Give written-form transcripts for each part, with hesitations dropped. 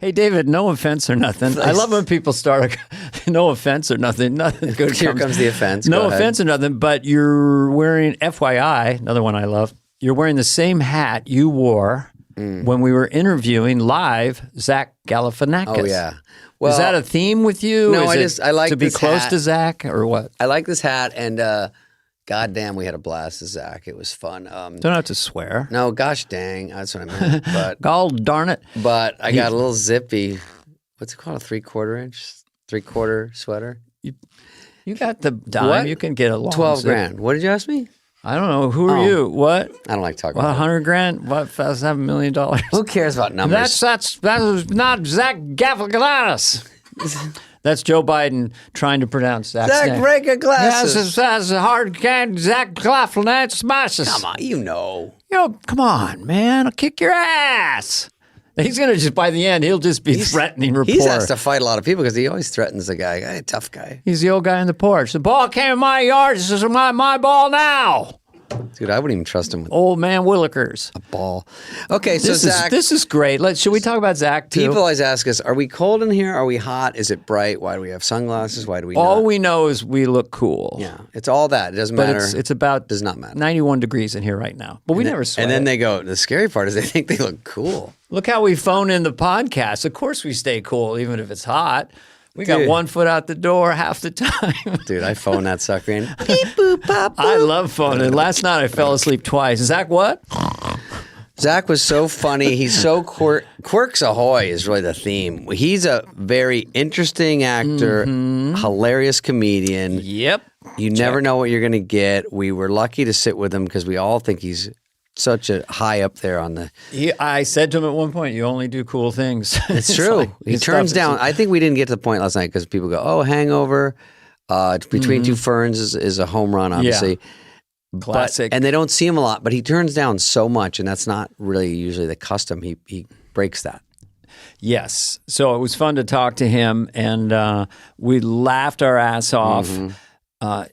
Hey, David, no offense or nothing. Nice. I love when people start, no offense or nothing. Nothing good Here comes the offense. No Go ahead. offense or nothing, but you're wearing, FYI, another one I love, you're wearing the same hat you wore when we were interviewing live Zach Galifianakis. Oh, yeah. Well, is that a theme with you? No, Is I like to be this close hat. to Zach or what? I like this hat, and goddamn, we had a blast with Zach. It was fun. Don't have to swear. No, gosh dang, that's what I meant. But God darn it. But I got a little zippy. What's it called? A 3/4 inch, 3/4 sweater. You got the dime. What? You can get a long 12 zip. grand. What did you ask me? I don't know. Who are you? What? I don't like talking What, about it. 100 grand? What, $7 million? Who cares about numbers? That's not Zach Galifianakis. That's Joe Biden trying to pronounce Zach's Zach, name. break your glasses. Yes, that's a hard can. Zach Galifianakis. Come on, you know. Come on, man. I'll kick your ass. He's going to just, by the end, he'll just be threatening rapport. He has to fight a lot of people because he always threatens the guy. Hey, tough guy. He's the old guy on the porch. The ball came in my yard. This is my ball now. Dude, I wouldn't even trust him with Old man Willikers. a ball. Okay, so This Zach, is great. Should we talk about Zach too? people always ask us, are we cold in here? Are we hot? Is it bright? Why do we have sunglasses? Why do we All not? we know is we look cool. Yeah, it's all that. It doesn't But matter. it's about does not matter. 91 degrees in here right now. But we never sweat. And then they go, the scary part is they think they look cool. Look how we phone in the podcast. Of course we stay cool even if it's hot. We got Dude. 1 foot out the door half the time. Dude, I phone that sucker in. Beep, boop, pop, boop. I love phoning. Last night I fell asleep twice. Zach, what? Zach was so funny. He's so quirks ahoy is really the theme. He's a very interesting actor, hilarious comedian. Yep. You never know what you're going to get. We were lucky to sit with him because we all think he's such a high up there on the. I said to him at one point, you only do cool things. It's true. He turns down. I think we didn't get to the point last night because people go, "Oh, Hangover." Between Two Ferns is a home run, obviously. Classic. And they don't see him a lot, but he turns down so much, and that's not really usually the custom. He breaks that. Yes. So it was fun to talk to him, and we laughed our ass off.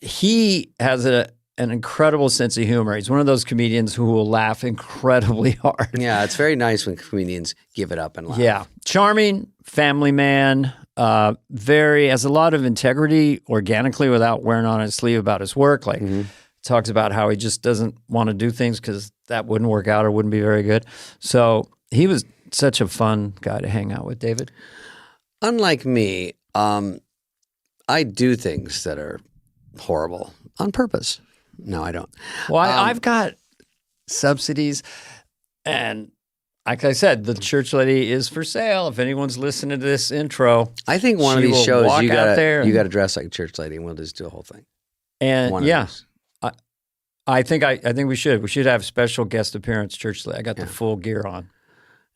He has an incredible sense of humor. He's one of those comedians who will laugh incredibly hard. Yeah, it's very nice when comedians give it up and laugh. Yeah. Charming, family man, has a lot of integrity organically without wearing on his sleeve about his work. Like, talks about how he just doesn't want to do things because that wouldn't work out or wouldn't be very good. So he was such a fun guy to hang out with, David. Unlike me, I do things that are horrible on purpose. No, I don't. Well, I've got subsidies, and like I said, the church lady is for sale. If anyone's listening to this intro, I think one of she these will shows walk you out there gotta and- you gotta dress like a church lady, and we'll just do a whole thing. and One of yeah, those. I think we should have special guest appearance church lady. I got the full gear on.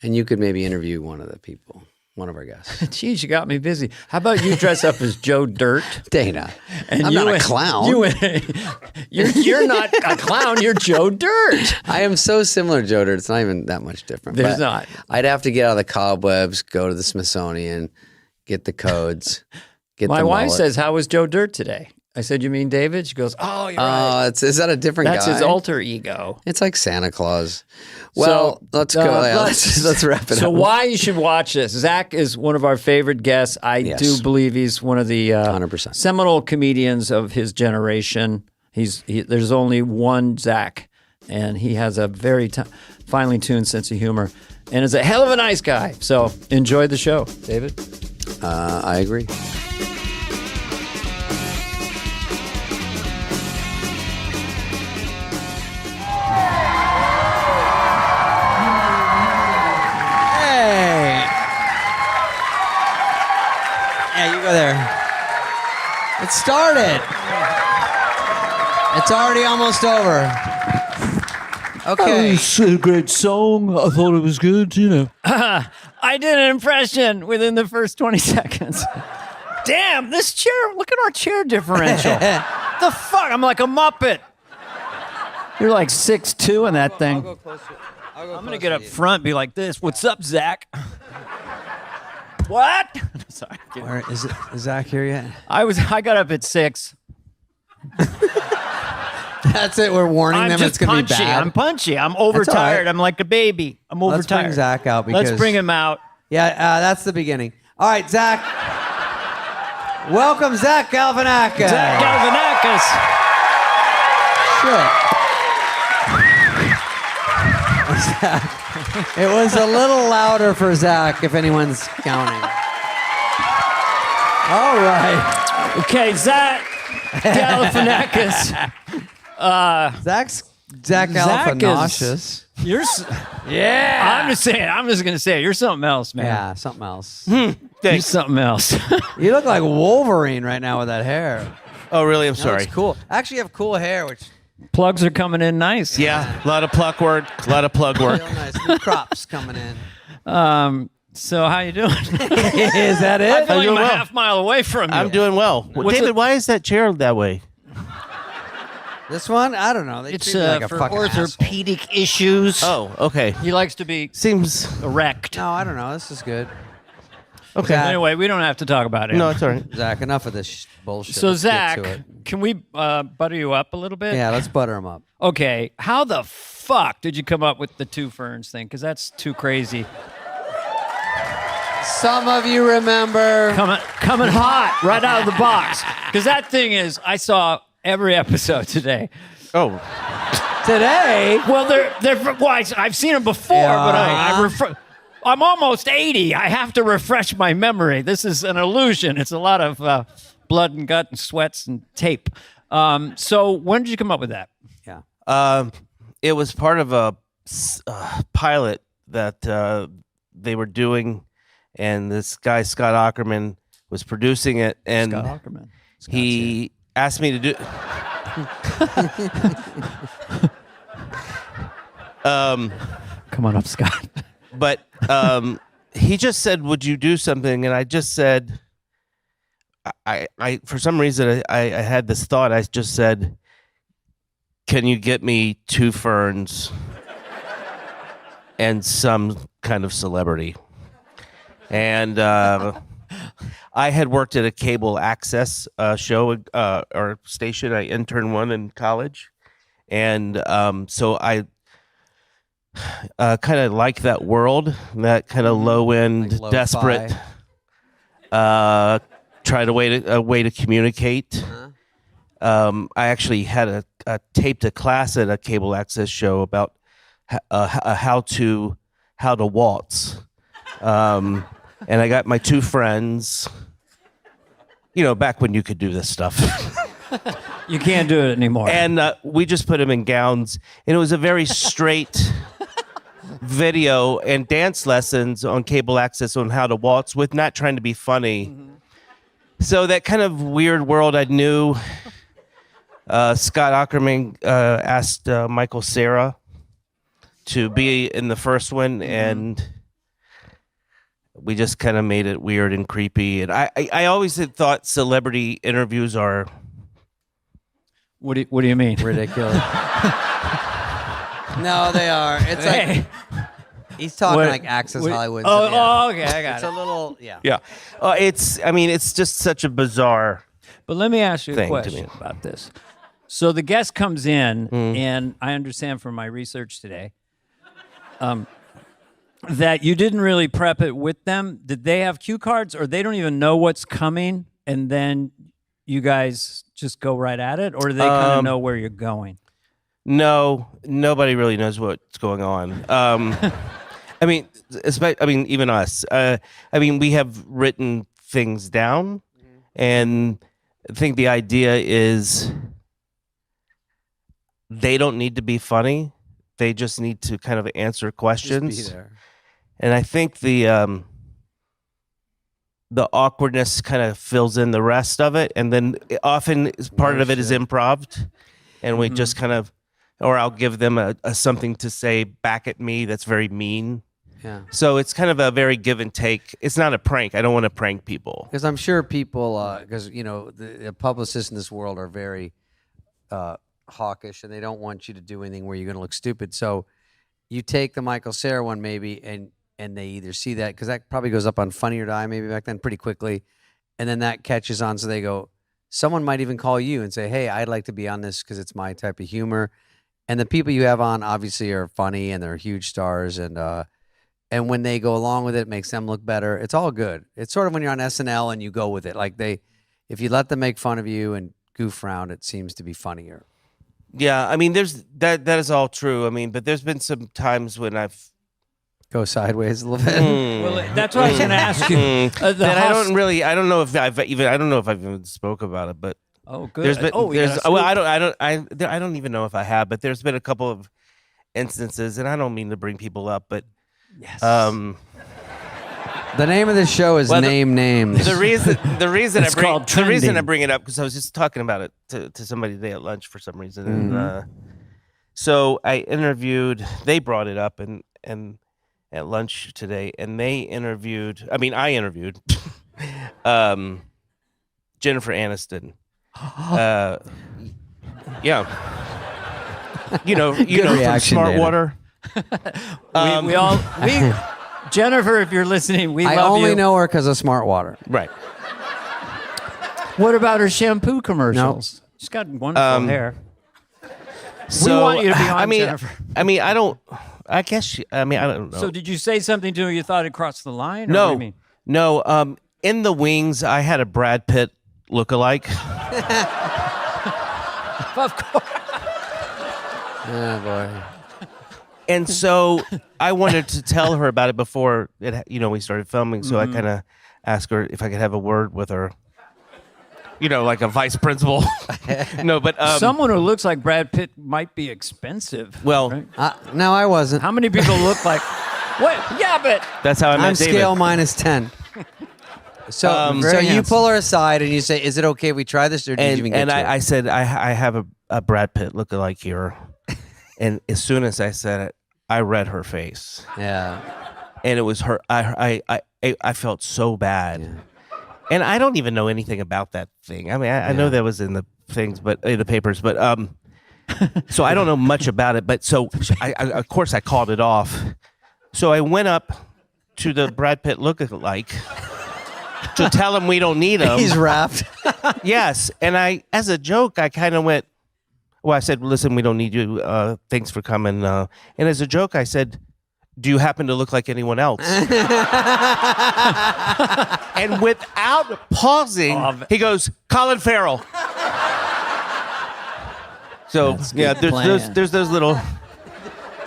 And you could maybe interview one of the people, one of our guests. Jeez, you got me busy. How about you dress up as Joe Dirt? Dana, And I'm you not a and- clown. You're not a clown. You're Joe Dirt. I am so similar to Joe Dirt. It's not even that much different. There's But not. I'd have to get out of the cobwebs, go to the Smithsonian, get the codes, get My the wife mullet. says, "How was Joe Dirt today?" I said, "You mean David?" She goes, "Oh, you're right. Is that a different That's guy? his alter ego." It's like Santa Claus. Well, let's go. Let's wrap it up. So why you should watch this? Zach is one of our favorite guests. I Yes. do believe he's one of the 100%. seminal comedians of his generation. There's only one Zach, and he has a very finely tuned sense of humor, and is a hell of a nice guy. So enjoy the show, David. I agree. Hey! Yeah, you go there. It started. It's already almost over. Okay. It's a great song. I thought it was good, you know. I did an impression within the first 20 seconds. Damn, this chair, look at our chair differential. The fuck? I'm like a Muppet. You're like 6'2" in that thing. I'll go closer. I'm going to get up front and be like this. What's up, Zach? What? Sorry. Where, is Zach here yet? I got up at 6. That's it. We're warning I'm them just it's going to be punchy. bad. I'm punchy. I'm overtired. right. I'm like a baby. I'm overtired. Let's bring Zach out because Let's bring him out. Yeah, that's the beginning. All right, Zach. Welcome, Zach Galifianakis. Zach Galifianakis. Shit. It was a little louder for Zach, if anyone's counting. All right. Okay, Zach Galifianakis. Zach Galifianakis. You're. Yeah. I'm just gonna say it. You're something else, man. Yeah, something else. You're something else. You look like Wolverine right now with that hair. Oh, really? I'm That sorry. looks cool. Actually, you have cool hair, which Plugs are coming in nice. Yeah, a lot of plug work. A lot of plug work. real nice. New crops coming in. So how you doing? Is that I it? feel like I'm doing a well. half mile away from you. I'm doing well. David, why is that chair that way? This one? I don't know. They It's treat me like a for fucking asshole. orthopedic issues. Oh, okay. He likes to be Seems erect. No, I don't know. This is good. okay. Zach, Anyway, we don't have to talk about it. No, it's all right. Zach, enough of this bullshit. So Let's get Zach, to it. can we butter you up a little bit? Yeah, let's butter him up. Okay, how the fuck did you come up with the Two Ferns thing? Because that's too crazy. Some of you remember. Coming hot right out of the box. Because that thing is, I saw every episode today. Oh, Today, Well, I've seen them before, but I'm almost 80. I have to refresh my memory. This is an illusion. It's a lot of blood and gut and sweats and tape. So when did you come up with that? yeah. it was part of a pilot that they were doing, and this guy Scott Aukerman was producing it, and Scott Aukerman. he asked me to do. Come on up, Scott. But he just said, "Would you do something?" And I just said, I for some reason I had this thought. I just said, "Can you get me two ferns and some kind of celebrity?" And I had worked at a cable access show or station. I interned one in college, and so I kind of like that world, that kind of low end, Like lo-fi. desperate. Tried a way to communicate. I actually had a taped a class at a cable access show about how to waltz, and I got my two friends. You know, back when you could do this stuff. You can't do it anymore. And we just put them in gowns, and it was a very straight video and dance lessons on cable access on how to waltz with not trying to be funny. Mm-hmm. So that kind of weird world I knew. Scott Aukerman asked Michael Cera to be in the first one, and we just kind of made it weird and creepy. And I always had thought celebrity interviews are... What do you mean? Ridiculous. No, they are. It's like he's talking What- like Access what- Hollywood. Oh, so, yeah. okay, I got It's it. a little, yeah. Yeah. It's just such a bizarre... But let me ask you a thing to question me. about this. So the guest comes in, and I understand from my research today that you didn't really prep it with them. Did they have cue cards, or they don't even know what's coming, and then you guys just go right at it, or do they kind of know where you're going? No, nobody really knows what's going on. Even us. We have written things down, and I think the idea is they don't need to be funny. They just need to kind of answer questions. Just be there. And I think the awkwardness kind of fills in the rest of it, and then often part of it is improv, and we just kind of, or I'll give them a something to say back at me that's very mean. Yeah. So it's kind of a very give and take. It's not a prank. I don't want to prank people. Because I'm sure people, because, the publicists in this world are very hawkish, and they don't want you to do anything where you're going to look stupid. So you take the Michael Cera one maybe, and they either see that, because that probably goes up on Funny or Die maybe back then pretty quickly, and then that catches on, so they go, someone might even call you and say, hey, I'd like to be on this because it's my type of humor. And the people you have on obviously are funny, and they're huge stars, and And when they go along with it, it makes them look better. It's all good. It's sort of when you're on SNL and you go with it. Like if you let them make fun of you and goof around, it seems to be funnier. Yeah, I mean, there's that is all true. I mean, but there's been some times when I've Go sideways a little bit. Well, that's what I was going to ask you. that I don't know if I've even spoke about it, but oh, good. there's been oh, there's well, I don't even know if I have, but there's been a couple of instances, and I don't mean to bring people up, but yes. The name of the show is Name Names. The reason It's called the reason I trending. bring it up because I was just talking about it to somebody today at lunch for some reason, and so I interviewed. They brought it up and at lunch today, and I interviewed Jennifer Aniston. Yeah, you know from reaction, Smart Dana. Water. Jennifer, if you're listening, we I love only you. know her because of Smart Water. Right. What about her shampoo commercials? She's got wonderful hair. So, we want you to be on, Jennifer. I mean, I don't. I guess. I don't know. So did you say something to her you thought it crossed the line? Or what do you mean? No. In the wings, I had a Brad Pitt lookalike. Of course. Oh, boy. And so I wanted to tell her about it before we started filming. So I kind of asked her if I could have a word with her. Like a vice principal. No, but Someone who looks like Brad Pitt might be expensive. well, right? No, I wasn't. How many people look like? What? Yeah, but that's how I met I'm David. scale -10. So, Very you handsome. pull her aside and you say, "Is it okay if we try this?" Or did you even get And to it? I said I have a Brad Pitt lookalike here, and as soon as I said it, I read her face, Yeah. and it was her. I felt so bad. Yeah. And I don't even know anything about that thing. I mean, I know that was in the things, but the papers, but so I don't know much about it. But so I of course I called it off. So I went up to the Brad Pitt lookalike to tell him we don't need him. He's wrapped. Yes, and as a joke, I kind of went. Well, I said, "Listen, we don't need you. Thanks for coming." And as a joke, I said, "Do you happen to look like anyone else?" And without pausing, he goes, "Colin Farrell." So there's those little.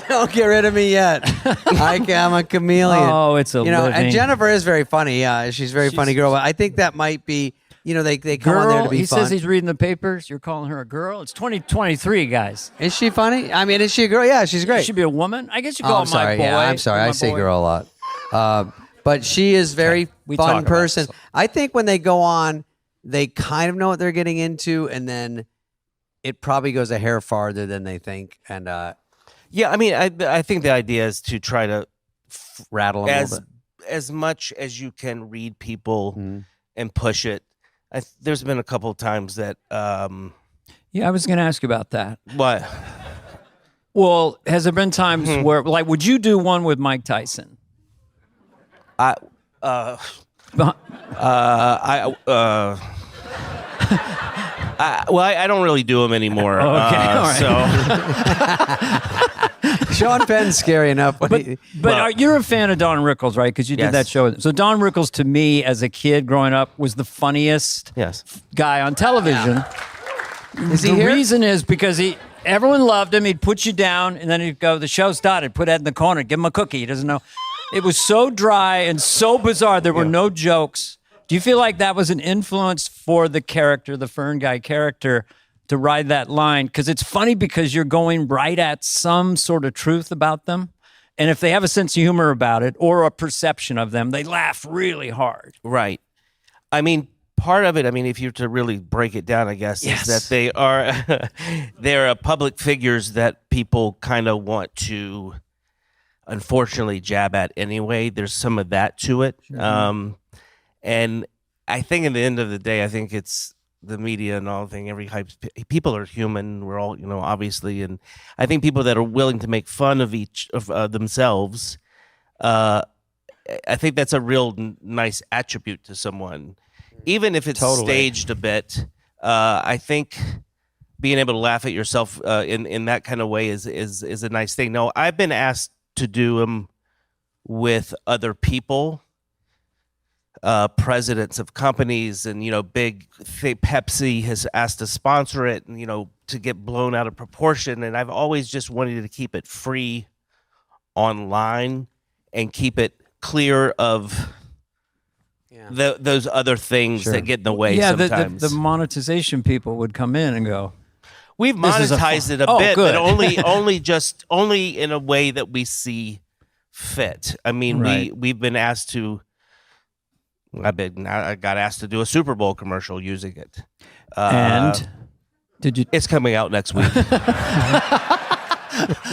Don't get rid of me yet. I'm a chameleon. Oh, it's a living. And Jennifer is very funny. Yeah, she's a very funny girl. But I think that might be, they come on there girl, to be he fun. says he's reading the papers. You're calling her a girl. It's 2023, guys. Is she funny? I mean, is she a girl? Yeah, she's great. She should be a woman. I guess you Oh, call I'm her sorry. my boy. Yeah, I'm sorry. My I say boy. girl a lot. But she is very We talk fun about person. this. I think when they go on, they kind of know what they're getting into, and then it probably goes a hair farther than they think, and Yeah, I mean, I think the idea is to try to rattle them a little bit. as much as you can read people and push it. There's been a couple of times that Yeah, I was going to ask you about that. what Well, has there been times where, like, would you do one with Mike Tyson? I don't really do them anymore. Okay, all right. So Sean Penn's scary enough. You're a fan of Don Rickles, right? Because you did Yes. that show. So Don Rickles, to me, as a kid growing up, was the funniest yes, guy on television. Is he The here? reason is because everyone loved him. He'd put you down, and then he'd go, the show started, put Ed in the corner, give him a cookie. He doesn't know. It was so dry and so bizarre. There were no jokes. Do you feel like that was an influence for the character, the Fern Guy character, to ride that line? Because it's funny because you're going right at some sort of truth about them. And if they have a sense of humor about it or a perception of them, they laugh really hard. right. I mean, part of it. I mean, if you're to really break it down, I guess Yes. is that they are they're public figures that people kind of want to, unfortunately, jab at anyway. There's some of that to it. And I think at the end of the day, I think it's the media and all thing. People are human. We're all, obviously. And I think people that are willing to make fun of each of themselves, I think that's a real nice attribute to someone, even if it's staged a bit. I think being able to laugh at yourself in that kind of way is a nice thing. No, I've been asked to do them with other people, presidents of companies, and Pepsi has asked to sponsor it, and to get blown out of proportion. And I've always just wanted to keep it free online and keep it clear of those other things that get in the way. Sometimes the monetization people would come in and go, we've monetized it a bit, good. but only in a way that we see fit. I mean, Right. we've been asked to. I got asked to do a Super Bowl commercial using it. and did you? It's coming out next week.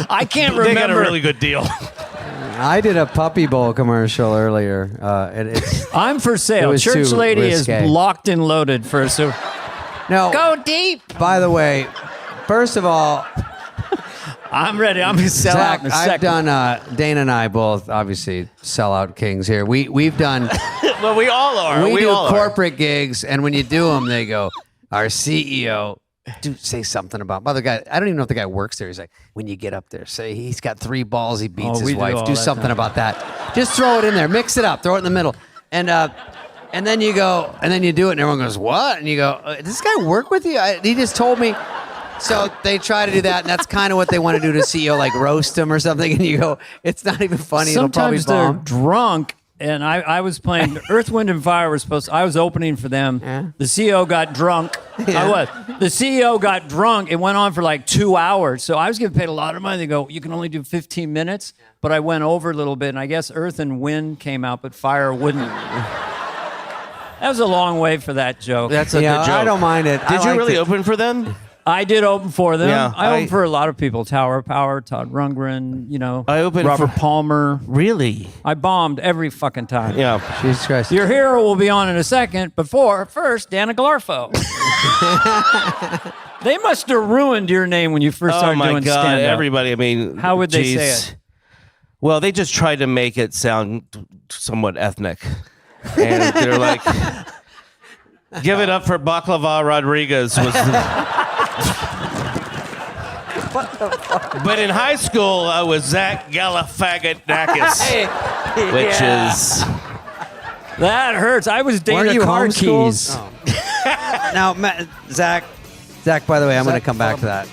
I can't remember. They got a really good deal. I did a Puppy Bowl commercial earlier. It's I'm for It sale. was Church too lady risque. is locked and loaded for a super. no. Go deep. By the way, first of all, I'm ready. I'm gonna sell out Zach, in a I've second. done. Dana and I both obviously sellout kings here. We've done. Well, we all are. We do all are. corporate gigs, and when you do them, they go, "Our CEO." Dude, say something about. By the guy, I don't even know if the guy works there. He's like, when you get up there, say he's got 3 balls, he beats we his do wife. all Do that something time. about that. Just throw it in there, mix it up, throw it in the middle, and then you go, and then you do it, and everyone goes, "What?" And you go, "Does this guy work with you?" He just told me. So they try to do that, and that's kind of what they want to do to CEO, like roast him or something. And you go, "It's not even funny. Sometimes It'll they're probably bomb." drunk, and I was playing Earth, Wind, and Fire. I was opening for them. Yeah. The CEO got drunk. I was. The CEO got drunk. It went on for like 2 hours. So I was getting paid a lot of money. They go, you can only do 15 minutes. But I went over a little bit, and I guess Earth and Wind came out, but Fire wouldn't. That was a long way for that joke. That's a Yeah, good joke. I don't mind it. Did you really open for them? I did open for them. Yeah, I opened for a lot of people. Tower Power, Todd Rundgren, I opened Robert for- Palmer. Really? I bombed every fucking time. Yeah. Jesus Christ. Your hero will be on in a second. First, Dana Glarfo. They must have ruined your name when you first Oh started my doing God! stand-up. Everybody. I mean, How would they say geez. it? Well, they just tried to make it sound somewhat ethnic, and they're like, "Give it up for Baklava Rodriguez." Was But in high school, I was Zach Galifianakis, which is That hurts. I was Weren't Dana you Car homeschooled? Keys. Oh. Now, Zach, by the way, I'm going to come back to that.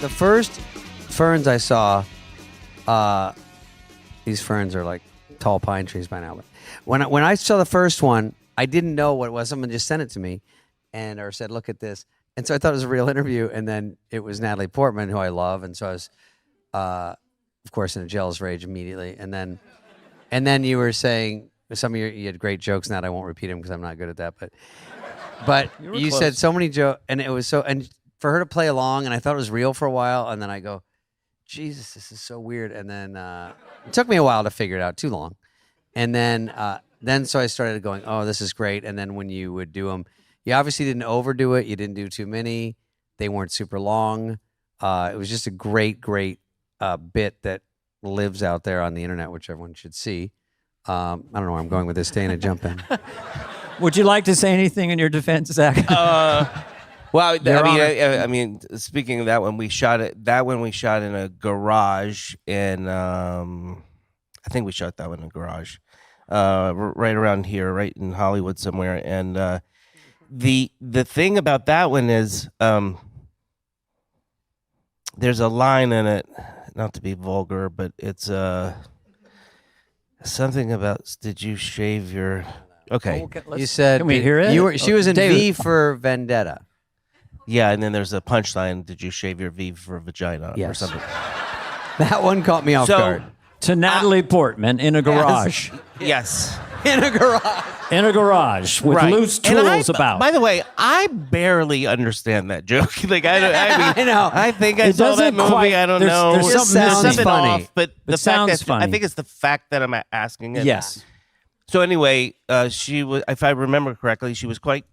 The first ferns I saw, these ferns are like tall pine trees by now. But when I saw the first one, I didn't know what it was. Someone just sent it to me, or said, "Look at this." And so I thought it was a real interview. And then it was Natalie Portman, who I love, and so I was, of course, in a jealous rage immediately. And then you were saying some of you had great jokes. Now I won't repeat them because I'm not good at that. But you said so many jokes, and it was so. And for her to play along, and I thought it was real for a while, and then I go, Jesus, this is so weird. And then it took me a while to figure it out, too long. And then so I started going, oh, this is great. And then when you would do them, you obviously didn't overdo it. You didn't do too many. They weren't super long. It was just a great bit that lives out there on the internet, which everyone should see. I don't know where I'm going with this. Dana, jump in. Would you like to say anything in your defense, Zach? well. Your I mean, speaking of that one, we shot it. That one we shot in a garage, and I think we shot that one in a garage, right around here, right in Hollywood somewhere. And the thing about that one is, there's a line in it, not to be vulgar, but it's something about, did you shave your? Okay. You said Can we hear it? She was in David. V for Vendetta. Yeah, and then there's a punchline. Did you shave your V for vagina or Yes. something? That one caught me off guard. To Natalie Portman in a garage. Yes. In a garage. In a garage with Right. loose And tools about. By the way, I barely understand that joke. Like I mean, I know. I think I It saw that doesn't movie. quite- I don't there's- know. there's something Sounds something funny. off, but the fact sounds that funny. I think it's the fact that I'm asking it. Yes. So anyway, she was, if I remember correctly, she was quite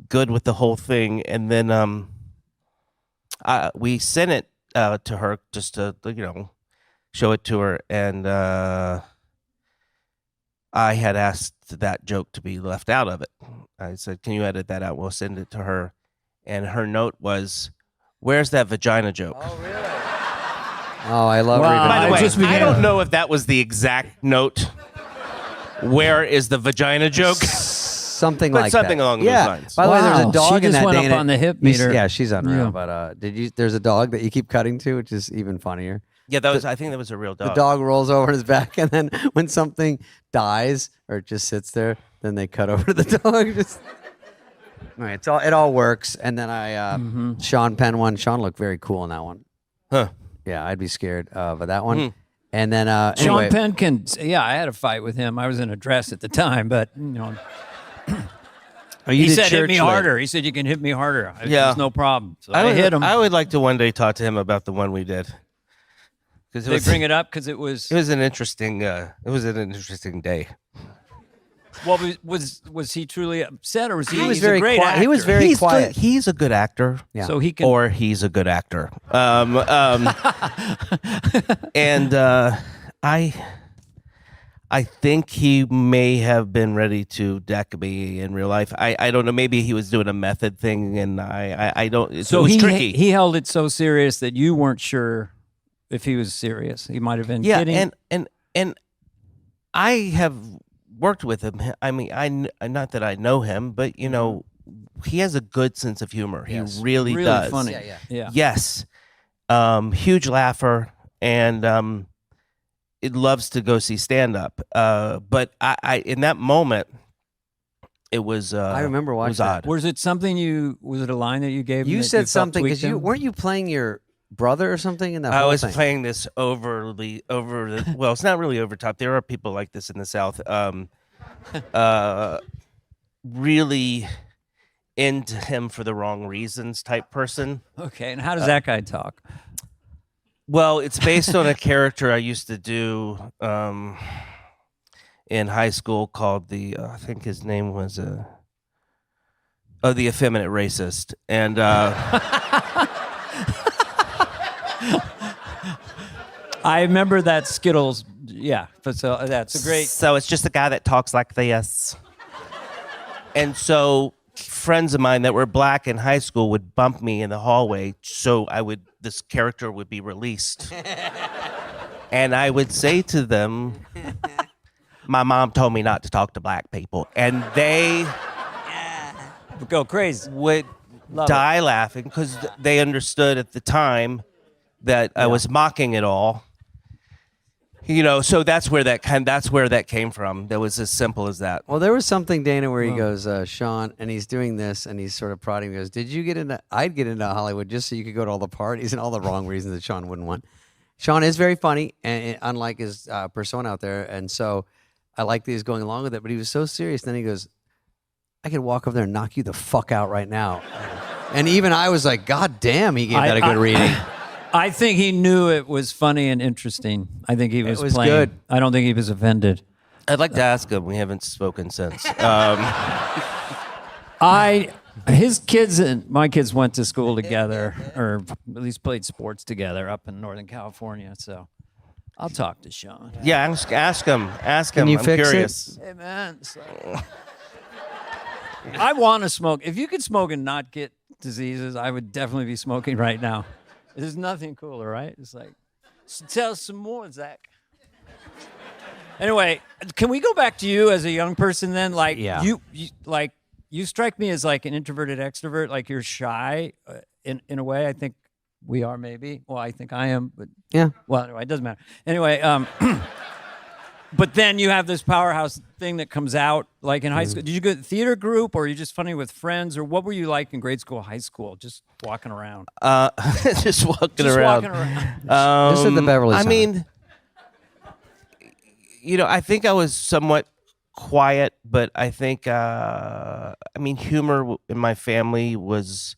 good with the whole thing, and then we sent it to her just to show it to her, and I had asked that joke to be left out of it. I said, "Can you edit that out? We'll send it to her." And her note was, Where's that vagina joke? Oh, I love Wow. reading. By the I way, just began- I don't know if that was the exact note. Where is the vagina joke? Something But like something that. along those yeah. lines. By the way, there's Wow. a dog She in just that went up Dana. on the hip You s- meter. Yeah, she's unreal. Yeah. But there's a dog that you keep cutting to, which is even funnier. Yeah, I think that was a real dog. The dog rolls over his back, and then when something dies or it just sits there, then they cut over to the dog. Just all right, it all works. And then Sean Penn one. Sean looked very cool in that one. Huh. Yeah, I'd be scared of that one. And then Sean anyway, Penn can. Yeah, I had a fight with him. I was in a dress at the time, but he said hit me harder. He said you can hit me harder. Yeah. There's no problem. So I hit him. I would like to one day talk to him about the one we did. Because They bring it up because it was. It was an interesting. It was an interesting day. Well, was he truly upset, or was he? He was he's a very great quiet. He was actor. very He's quiet. Good. He's a good actor. Yeah. So he can. Or he's a good actor. And I think he may have been ready to deck me in real life. I don't know. Maybe he was doing a method thing, and I don't. So it was he tricky. he held it so serious that you weren't sure if he was serious. He might have been kidding. and I have worked with him. I mean, not that I know him, but you know, he has a good sense of humor. Yes. He really does. funny. Yeah. Yes. Huge laugher, and it loves to go see stand up. But I in that moment, it was. I remember it watching was that. odd. Was it something you? Was it a line that you gave? him You that said felt something because tweaked him? weren't you playing your brother or something in that I whole was thing? playing this overly over the. Well, it's not really over top. There are people like this in the South. Really into him for the wrong reasons type person. Okay, and how does that guy talk? Well, it's based on a character I used to do in high school called I think his name was the effeminate racist, and I remember that Skittles. Yeah, so that's a great. So it's just a guy that talks like this, and so friends of mine that were black in high school would bump me in the hallway, so this character would be released. And I would say to them, my mom told me not to talk to black people. And they Go crazy. would Love die laughing because they understood at the time that I was mocking it all. You know, so that's where that came from. That was as simple as that. Well, there was something, Dana, where he goes, Sean, and he's doing this, and he's sort of prodding. He goes, "Did you get into? I'd get into Hollywood just so you could go to all the parties and all the wrong reasons that Sean wouldn't want." Sean is very funny, and unlike his persona out there, and so I like that he's going along with it. But he was so serious. Then he goes, "I could walk over there and knock you the fuck out right now." And even I was like, "God damn, he gave that a good reading." I think he knew it was funny and interesting. I think he was, was playing. good. I don't think he was offended. I'd like to ask him. We haven't spoken since. His kids and my kids went to school together, or at least played sports together up in Northern California. So I'll talk to Sean. Yeah, ask him. Ask him. you I'm fix it? curious. Hey man, I want to smoke. If you could smoke and not get diseases, I would definitely be smoking right now. There's nothing cooler, right? It's like, tell us some more, Zach. Anyway, can we go back to you as a young person then? Like, Yeah. you strike me as like an introverted extrovert. Like you're shy in a way. I think we are maybe. Well, I think I am, but Yeah. well, anyway, it doesn't matter. Anyway, but then you have this powerhouse thing that comes out like in high school. Did you go to theater group, or are you just funny with friends, or what were you like in grade school, high school, just walking around? Just walking Just around. walking around. Just at the Beverly I Center. mean, you know, I think I was somewhat quiet, but I think, humor in my family was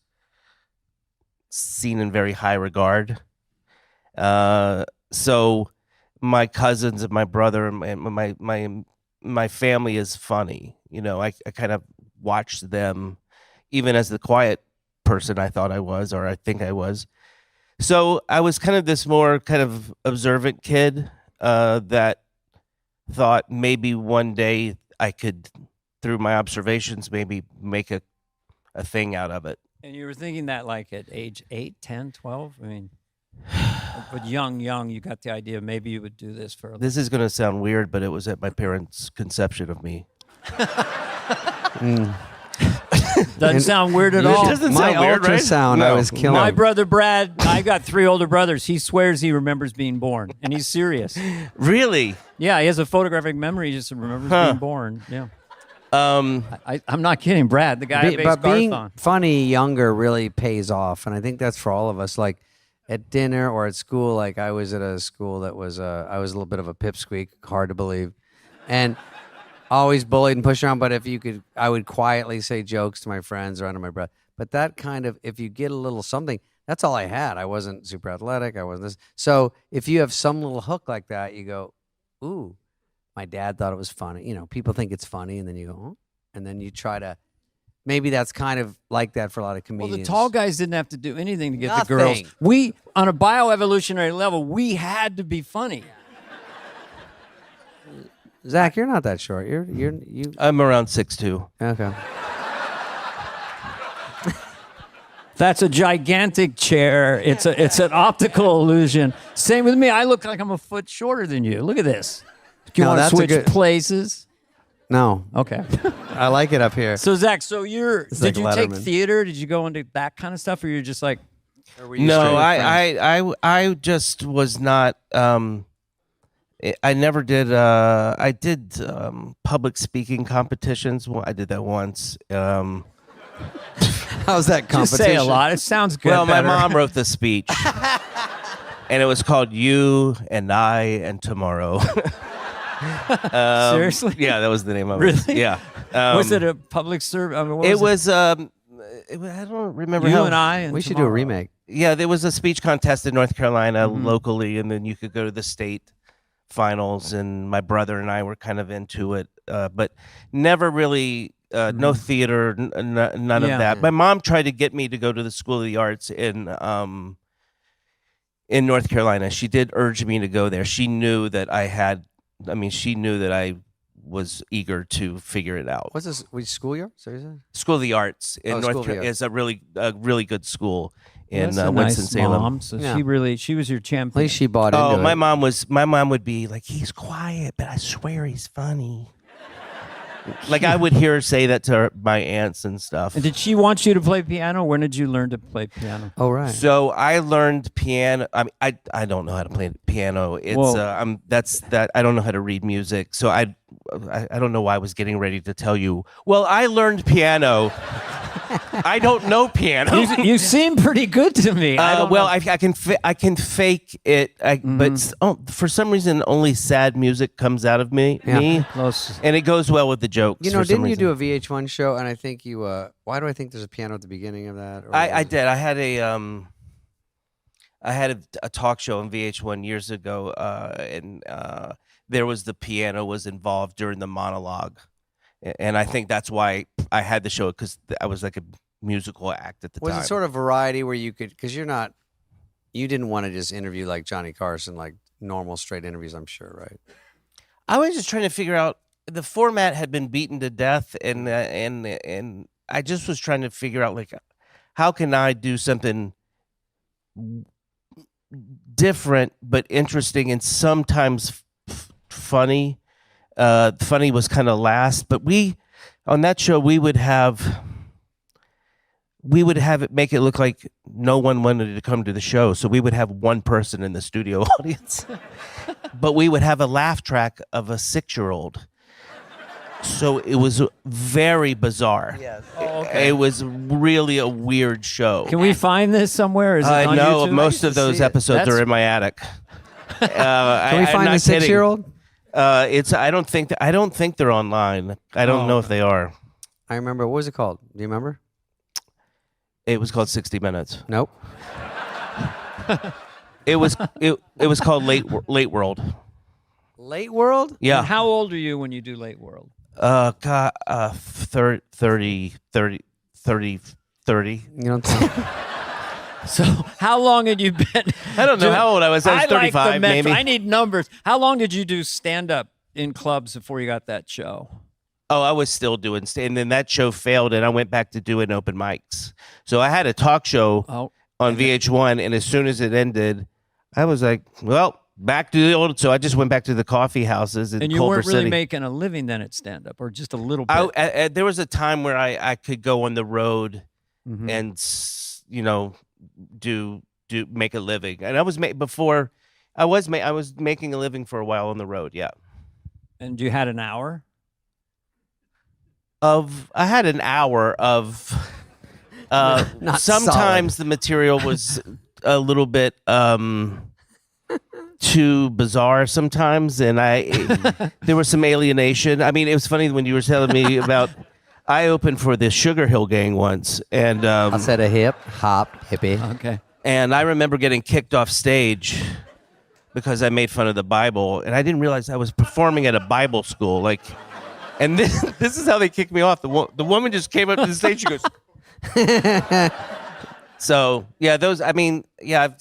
seen in very high regard. So my cousins and my brother and my family is funny. You know, I kind of watched them, even as the quiet person I thought I was, or I think I was. So I was kind of this more kind of observant kid that thought maybe one day I could, through my observations, maybe make a thing out of it. And you were thinking that like at age 8, 10, 12? I mean, but young, you got the idea maybe you would do this for a This is going to sound weird, but it was at my parents' conception of me. Doesn't sound weird at all. doesn't My sound weird, right? ultrasound, No. I was killing. My brother Brad, I got 3 older brothers. He swears he remembers being born, and he's serious. Really? Yeah, he has a photographic memory. He just remembers being born. Yeah. Um, I'm not kidding, Brad, the guy I based But being Garth on. funny younger really pays off, and I think that's for all of us. Like at dinner or at school, like I was at a school that was I was a little bit of a pipsqueak, hard to believe, and always bullied and pushed around. But if you could, I would quietly say jokes to my friends or under my breath. But that kind of, if you get a little something, that's all I had. I wasn't super athletic. I wasn't this. So if you have some little hook like that, you go, ooh. My dad thought it was funny. You know, people think it's funny, and then you go, oh, and then you try to. Maybe that's kind of like that for a lot of Well, comedians. the tall guys didn't have to do anything to get Nothing. the girls. We, on a bioevolutionary level, we had to be funny. Zach, you're not that short. You. I'm around 6'2". Okay. That's a gigantic chair. It's an optical illusion. Same with me. I look like I'm a foot shorter than you. Look at this. Do you No, want to that's a switch good- places? No, Okay. I like it up here. So Zach, did like you take Letterman. theater? Did you go into that kind of stuff, or you're just like? Or were you No, straight friends? I just was not. I never did. I did public speaking competitions. Well, I did that once. How's that competition? Just say a lot. It sounds good. Well, my better. mom wrote the speech, and it was called "You and I and Tomorrow." Seriously? Yeah, that was the name of it. Really? Yeah. Was it a public service? I mean, what It was. was. I don't remember You how. and I. And We should do a tomorrow. remake. Yeah, there was a speech contest in North Carolina Mm-hmm. locally, and then you could go to the state finals. And my brother and I were kind of into it, but never really. No theater, none of Mm-hmm. Yeah. that. My mom tried to get me to go to the School of the Arts in North Carolina. She did urge me to go there. She knew that she knew that I was eager to figure it out. What's this? Which school year? So you said? School of the Arts in Oh, School North of the Carolina Arts. is a really good school in That's a Winston-Salem. nice mom. So Yeah. she was your At champion. least she bought into Oh, it. my mom would be like, he's quiet, but I swear he's funny. Like I would hear her say that to my aunts and stuff. And did she want you to play piano? When did you learn to play piano? Oh right. So I learned piano. I mean, I don't know how to play piano. It's Whoa. I don't know how to read music. So I don't know why I was getting ready to tell you. Well, I learned piano. I don't know piano. You seem pretty good to me. I don't well, know. I can fake it, but for some reason, only sad music comes out of me. Close. And it goes well with the jokes. You know, for some didn't you reason. do a VH1 show? And I think you. Why do I think there's a piano at the beginning of that? Or I did. I had a talk show on VH1 years ago, and there was the piano was involved during the monologue, and I think that's why I had the show because I was like a musical act at the Was time. it sort of variety where you could? Because you didn't want to just interview like Johnny Carson, like normal straight interviews. I'm sure, right? I was just trying to figure out the format had been beaten to death, and I just was trying to figure out like how can I do something different but interesting and sometimes funny. Funny was kind of last, but on that show we would have it make it look like no one wanted to come to the show, so we would have one person in the studio audience, but we would have a laugh track of a 6-year-old. So it was very bizarre. Yes. It was really a weird show. Can we find this somewhere? Is it on No, YouTube? most of those episodes That's- are in my attic. Can we find the 6-year-old? I don't think they're online. I don't know if they are. I remember. What was it called? Do you remember? It was called 60 Minutes. Nope. It was called Late World. Late World? Yeah. And how old are you when you do Late World? God, 30. You don't. So how long had you been? I don't know how old I was. I was like 35, the metric. maybe. I need numbers. How long did you do stand up in clubs before you got that show? Oh, I was still doing and then that show failed, and I went back to doing open mics. So I had a talk show on VH1, and as soon as it ended, I was like, well, back to the old. So I just went back to the coffee houses in And you Culver weren't really City. making a living then at stand-up, or just a little bit? There was a time where I could go on the road and, make a living. And I was before I was making a living for a while on the road. Yeah. And you had an hour? I had an hour of Not sometimes the material was a little bit too bizarre sometimes, and there was some alienation. I mean, it was funny when you were telling me about I opened for the Sugar Hill Gang once, and I said a hip hop hippie. Okay. and I remember getting kicked off stage because I made fun of the Bible, and I didn't realize I was performing at a Bible school. And this is how they kicked me off. The woman just came up to the stage. She goes. So yeah,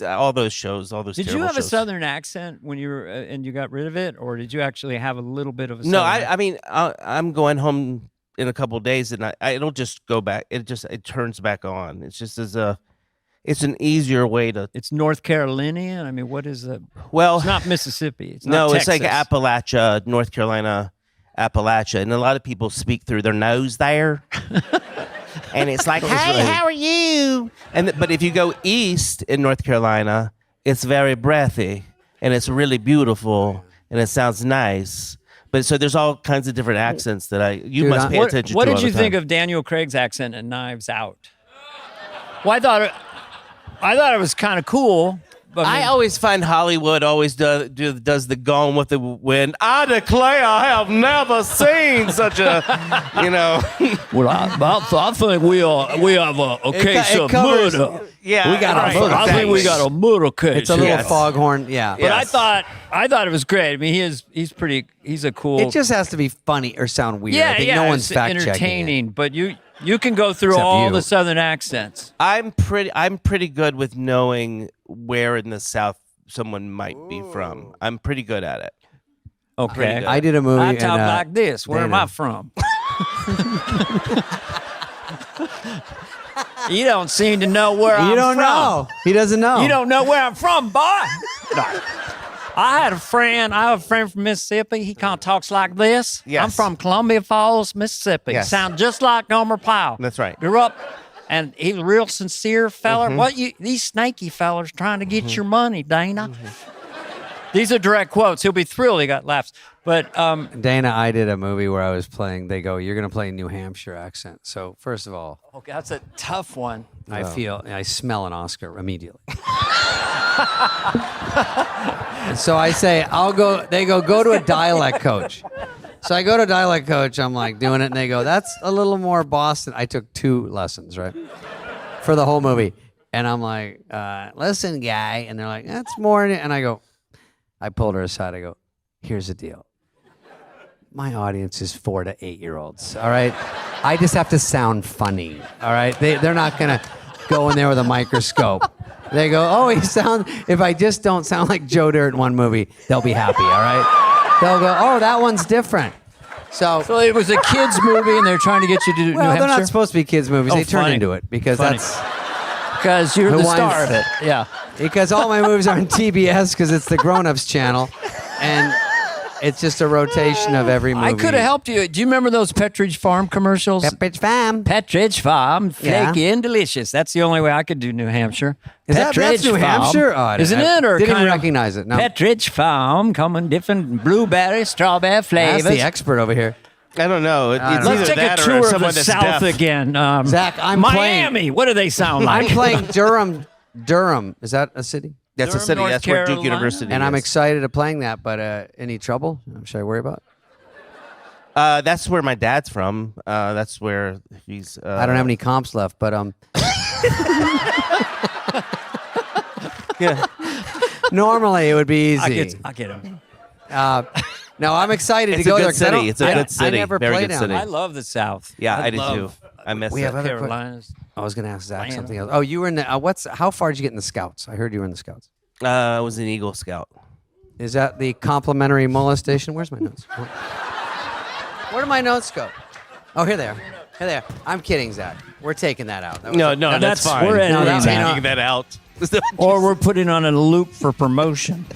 all those shows, all those. Did you have a Southern accent when you were, and you got rid of it, or did you actually have a little bit of a? No, Southern I mean, I'm going home in a couple of days, and it'll just go back. It turns back on. It's just it's an easier way to. It's North Carolinian. I mean, what is that? Well, it's not Mississippi. It's no, not it's like Texas. Appalachia, North Carolina, Appalachia, and a lot of people speak through their nose there. And it's like, hey, how are you? But if you go east in North Carolina, it's very breathy, and it's really beautiful, and it sounds nice. But so there's all kinds of different accents that you must pay attention to. What all did the you time. think of Daniel Craig's accent in Knives Out? Well, I thought it was kind of cool. But I always find Hollywood always does the Gone with the Wind. I declare I have never seen such a, Well, I think we have a case of covers- murder. Yeah, We got a right. murder I think we got a murder case. It's a little Yes. foghorn, yeah. But Yes. I thought it was great. I mean, he's a cool. It just has to be funny or sound weird. yeah, I think yeah, no one's it's fact checking it. entertaining. But you can go through Except all you. the Southern accents. I'm pretty good with knowing where in the South someone might be from. I'm pretty good at it. Okay, good. I did a movie. I and, talk like this. Where am Dana. I from? You don't seem to know where I'm from. You don't know. He doesn't know. You don't know where I'm from, boy. No. I have a friend from Mississippi. He kind of talks like this. Yes. I'm from Columbia Falls, Mississippi. Yes. Sound just like Gomer Pyle. That's right. Grew up, and he's a real sincere feller. These snaky fellers trying to get your money, Dana. These are direct quotes. He'll be thrilled he got laughs. But Dana, I did a movie where I was playing. They go, "You're going to play a New Hampshire accent." So first of all, okay, that's a tough one. I smell an Oscar immediately. So I say, I'll go. They go to a dialect coach. So I go to a dialect coach. I'm like doing it, and they go, "That's a little more Boston." I took 2 lessons, right, for the whole movie, and I'm like, "Listen, guy," and they're like, "That's more," and I go, I pulled her aside. I go, "Here's the deal. My audience is 4 to 8 year olds. All right, I just have to sound funny. All right, they're not gonna go in there with a microscope. They go, oh, if I just don't sound like Joe Dirt in one movie, they'll be happy. All right, they'll go, oh, that one's different. So it was a kids movie, and they're trying to get you to do New well, they're Hampshire. not supposed to be kids movies. Oh, They turn funny. into it because Funny. that's Because you're Who the wants- star of it. Yeah. because all my movies are on TBS because it's the grown-ups channel, and it's just a rotation of every movie. I could have helped you. Do you remember those Petridge Farm commercials? Pepperidge Farm. Petridge Farm, Yeah. flaky and delicious. That's the only way I could do New Hampshire. That's New Farm. Hampshire? Oh, Isn't I it? Or didn't kind of recognize it, no. Petridge Farm, coming different blueberry, strawberry flavors. That's the expert over here. I don't know. It's don't know. Let's either take a that or tour of someone the that's South deaf. again. Zach, I'm Miami. playing. What do they sound like? I'm playing Durham. Durham. Is that a city? That's a Durham, city. North That's where Duke Carolina. University And is. I'm excited at playing that, but any trouble? Should I worry about? That's where my dad's from. That's where he's. I don't have any comps left, but Yeah. normally it would be easy. I get him. No, I'm excited It's to a go good there. 'cause I city. don't- It's a I- good city. I never Very play good down city. there. I love the South. Yeah, I do love too. I miss We it. have other Carolinas. I was going to ask Zach Atlanta. something else. Oh, you were in the how far did you get in the Scouts? I heard you were in the Scouts. I was an Eagle Scout. Is that the complimentary molestation? Where's my notes? Where do my notes go? Oh, here they are. Here they are. I'm kidding, Zach. We're taking that out. That was No, a- no, that's fine. we're editing We're that. taking that out. Or we're putting on a loop for promotion.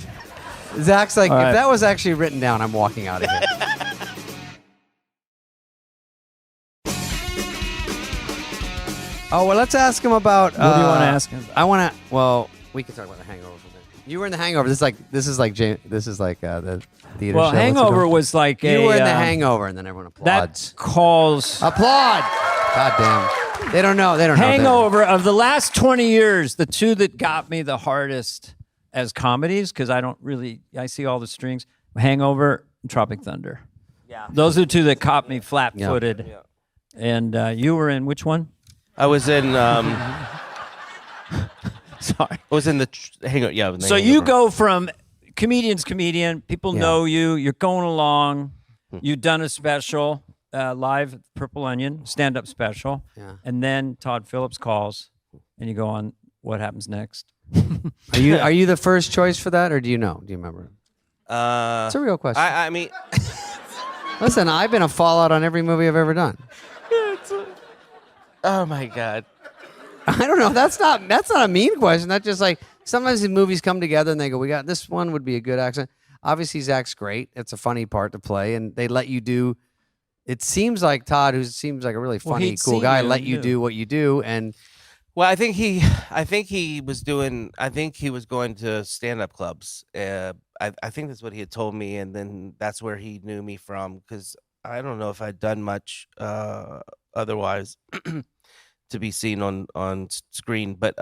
Zach's like, All if right. that was actually written down, I'm walking out of here. Oh, well, let's ask him about. What do you wanna ask him about? I want to. Well, we can talk about the Hangover for a minute. You were in the Hangover. This is like the theater Well, show. Hangover was like You were in the um, Hangover, and then everyone that applauds. calls Applaud! God damn. They don't know. They don't know. Hangover of the last 20 years, the two that got me the hardest as comedies, because I see all the strings, Hangover and Tropic Thunder. Yeah. Those are the two that caught me flat-footed. Yeah. And you were in which one? I was in. Sorry. I was in the Hangover. Yeah. So you go from comedian, people know you, you're going along, you've done a special live at Purple Onion, stand-up special, and then Todd Phillips calls, and you go on What Happens Next. Are you the first choice for that, or do you know? Do you remember? It's a real question. I mean, Listen, I've been a fallout on every movie I've ever done. oh my God. I don't know. That's not a mean question. That's just like sometimes the movies come together and they go, "We got this one would be a good accent." Obviously, Zach's great. It's a funny part to play, and they let you do. It seems like Todd, who seems like a really funny, he'd cool seen guy, you let and you knew. do what you do, and Well, I think he was going to stand-up clubs. I think that's what he had told me, and then that's where he knew me from. Because I don't know if I'd done much otherwise to be seen on screen. But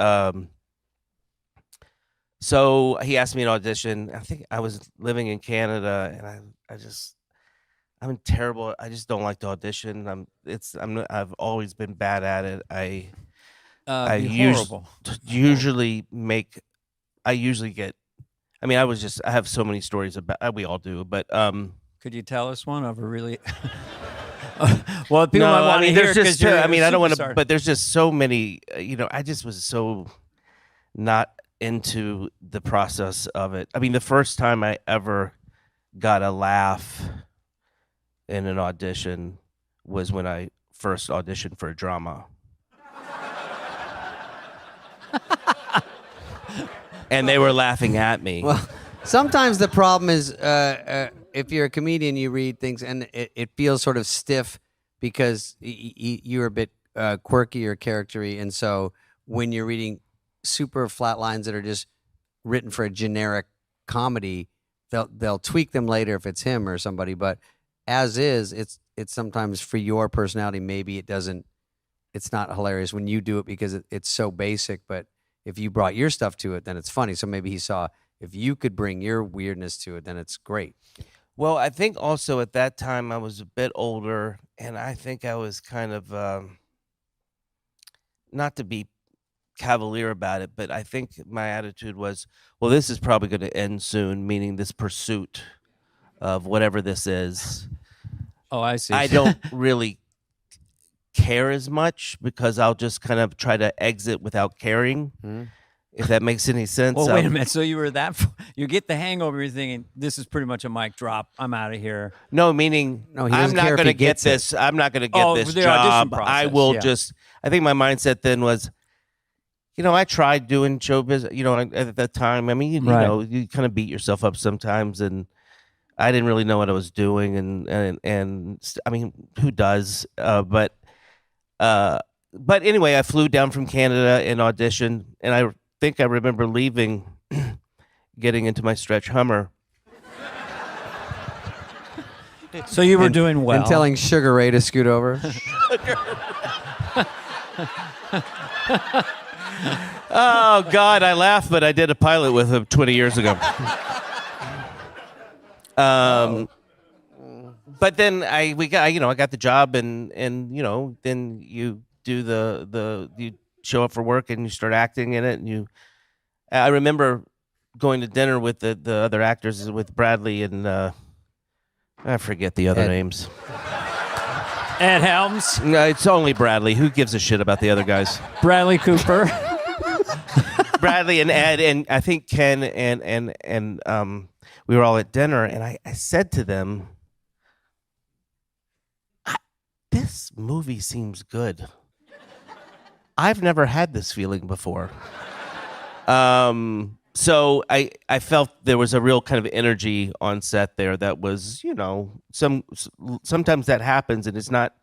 so he asked me an audition. I think I was living in Canada, and I'm terrible. I just don't like to audition. I've always been bad at it. I Horrible. usually get. I mean, I have so many stories about. We all do, but Could you tell us one of a really? Well, people might want to hear there's because just. you're. I mean, I don't want to, superstar. but there's just so many. I just was so not into the process of it. I mean, the first time I ever got a laugh in an audition was when I first auditioned for a drama. And they were laughing at me. well, sometimes the problem is if you're a comedian, you read things and it feels sort of stiff because you're a bit quirky or charactery, and so when you're reading super flat lines that are just written for a generic comedy, they'll tweak them later if it's him or somebody, but as is, it's sometimes for your personality, maybe it's not hilarious when you do it because it's so basic, but if you brought your stuff to it, then it's funny. So maybe he saw if you could bring your weirdness to it, then it's great. Well, I think also at that time I was a bit older, and I think I was kind of not to be cavalier about it, but I think my attitude was, well, this is probably going to end soon, meaning this pursuit of whatever this is. Oh, I see. I don't really care as much because I'll just kind of try to exit without caring, if that makes any sense. Well, wait a minute. So you were you get the Hangover, you're thinking this is pretty much a mic drop. I'm out of here. No, meaning No, he I'm doesn't not care if going to he get gets it. this. I'm not going to get Oh, this the audition job. I process, will yeah. just. I think my mindset then was, I tried doing show business. At that time, I mean, Right. you kind of beat yourself up sometimes, and I didn't really know what I was doing, and I mean, who does? But anyway, I flew down from Canada and auditioned, and I think I remember leaving, getting into my stretch Hummer. So you were doing well. And telling Sugar Ray to scoot over. Oh God, I laugh, but I did a pilot with him 20 years ago. But then I got the job, and then you do you show up for work and you start acting in it, and I remember going to dinner with the other actors, with Bradley and I forget the other Ed. names. Ed Helms, No, it's only Bradley. Who gives a shit about the other guys? Bradley Cooper. Bradley and Ed, and I think Ken and we were all at dinner, and I said to them, this movie seems good. I've never had this feeling before. So I felt there was a real kind of energy on set there that was, sometimes that happens and it's not,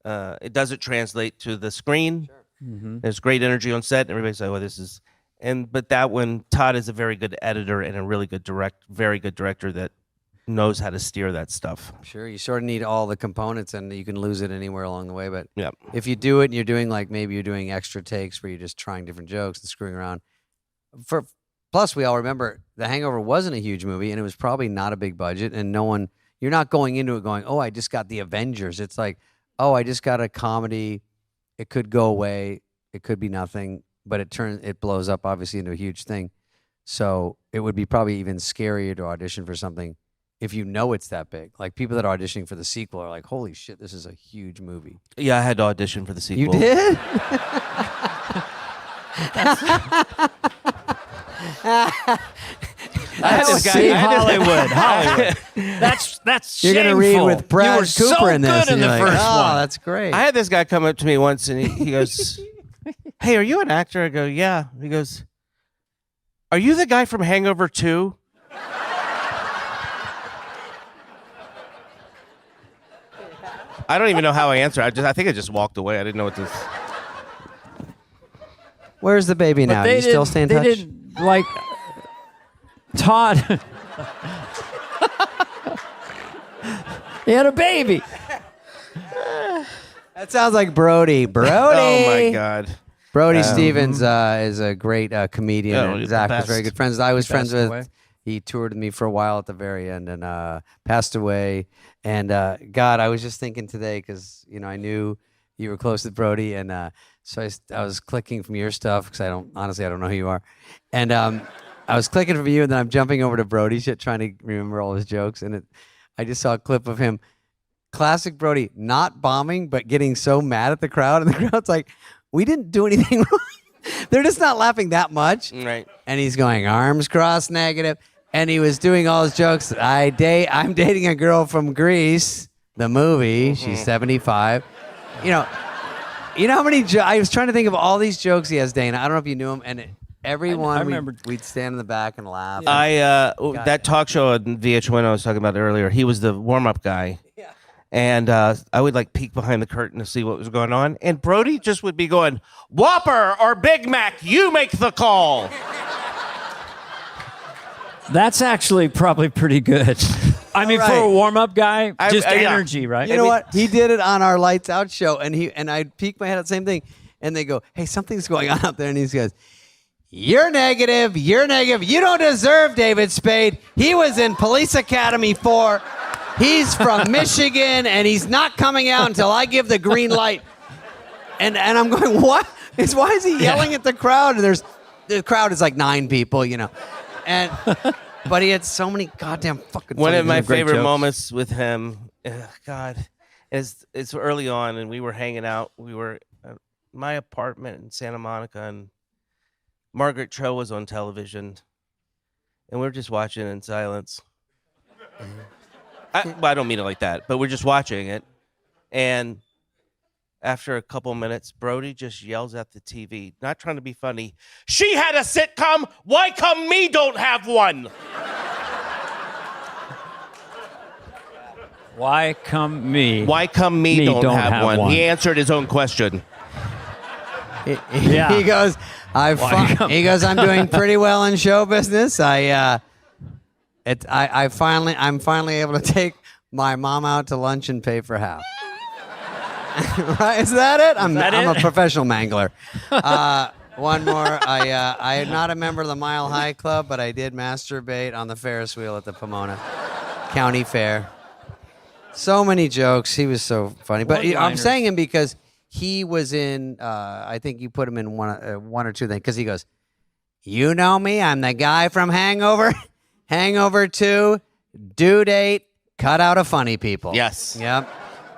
it doesn't translate to the screen. Sure. Mm-hmm. There's great energy on set and everybody's like, this is, but that one, Todd is a very good editor and a really good very good director that knows how to steer that stuff. Sure, you sort of need all the components, and you can lose it anywhere along the way. But if you do it, and you're doing maybe you're doing extra takes where you're just trying different jokes and screwing around. Plus, we all remember The Hangover wasn't a huge movie, and it was probably not a big budget, and you're not going into it going, oh, I just got the Avengers. It's like, oh, I just got a comedy. It could go away. It could be nothing, but it blows up obviously into a huge thing. So it would be probably even scarier to audition for something if you know it's that big. Like people that are auditioning for the sequel are like, holy shit, this is a huge movie. Yeah, I had to audition for the sequel. You did? Hollywood. That's you're gonna read with Brad Cooper so in this. Good in the like, first one. That's great. I had this guy come up to me once and he goes, "Hey, are you an actor?" I go, "Yeah." He goes, "Are you the guy from Hangover 2?" I don't even know how I answered. I think I just walked away. I didn't know what to. Where's the baby now? You still stay in touch? They didn't like Todd. He had a baby. That sounds like Brody. Brody. Oh my God. Brody Stevens is a great comedian. And Zach was very good friends. I was friends with. Away. He toured with me for a while at the very end and passed away. And God, I was just thinking today because I knew you were close with Brody, and so I was clicking from your stuff because I don't know who you are, and I was clicking from you, and then I'm jumping over to Brody's shit trying to remember all his jokes, and I just saw a clip of him, classic Brody, not bombing but getting so mad at the crowd, and the crowd's like, we didn't do anything wrong. They're just not laughing that much, right? And he's going arms crossed, negative. And he was doing all his jokes. I'm dating a girl from Greece, the movie. She's 75. You know how many I was trying to think of all these jokes he has, Dana. I don't know if you knew him. And everyone, I remember. We'd stand in the back and laugh. That talk show on VH1 I was talking about earlier, he was the warm-up guy. Yeah. And I would peek behind the curtain to see what was going on. And Brody just would be going, Whopper or Big Mac, you make the call. That's actually probably pretty good. I mean, for a warm-up guy, just energy, right? You know what? He did it on our Lights Out show, and I'd peek my head at the same thing, and they go, hey, something's going on out there, and he goes, you're negative, you don't deserve David Spade. He was in Police Academy 4. He's from Michigan, and he's not coming out until I give the green light. And I'm going, what? Why is he yelling at the crowd? And the crowd is like 9 people, but he had so many goddamn fucking. One of my favorite jokes. moments with him, is it's early on, and we were hanging out. We were at my apartment in Santa Monica, and Margaret Cho was on television, and we were just watching in silence. I don't mean it like that, but we're just watching it, and after a couple minutes, Brody just yells at the TV, not trying to be funny. She had a sitcom. Why come me don't have one? Why come me? Why come me don't have one? He answered his own question. He goes, I'm doing pretty well in show business. I'm finally able to take my mom out to lunch and pay for half. Right? Is that it? I'm a professional mangler. One more. I am not a member of the Mile High Club, but I did masturbate on the Ferris wheel at the Pomona County Fair. So many jokes. He was so funny. But I'm saying him because he was in, I think you put him in one or two things, because he goes, you know me, I'm the guy from Hangover, Hangover 2, Due Date, Cut Out of Funny People. Yes. Yep.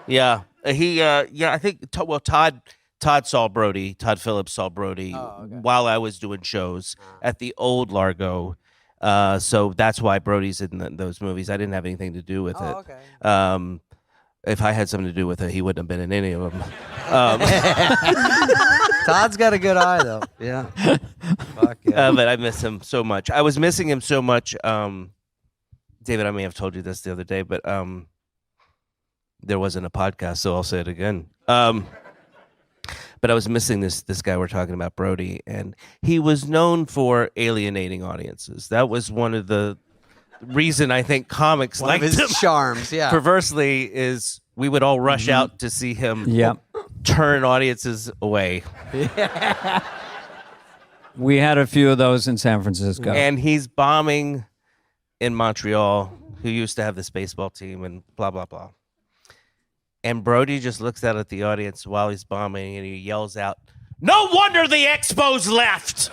Yeah. I think, Todd saw Brody. Todd Phillips saw Brody while I was doing shows at the old Largo. So that's why Brody's in those movies. I didn't have anything to do with it. Okay. if I had something to do with it, he wouldn't have been in any of them. Todd's got a good eye, though. Yeah. Fuck yeah. But I miss him so much. I was missing him so much. David, I may have told you this the other day, but there wasn't a podcast, so I'll say it again. But I was missing this guy we're talking about, Brody, and he was known for alienating audiences. That was one of the reason I think comics One of liked his him. charms, yeah. Perversely, is we would all rush out to see him turn audiences away. We had a few of those in San Francisco. And he's bombing in Montreal, who used to have this baseball team, and blah, blah, blah. And Brody just looks out at the audience while he's bombing, and he yells out, "No wonder the Expos left!"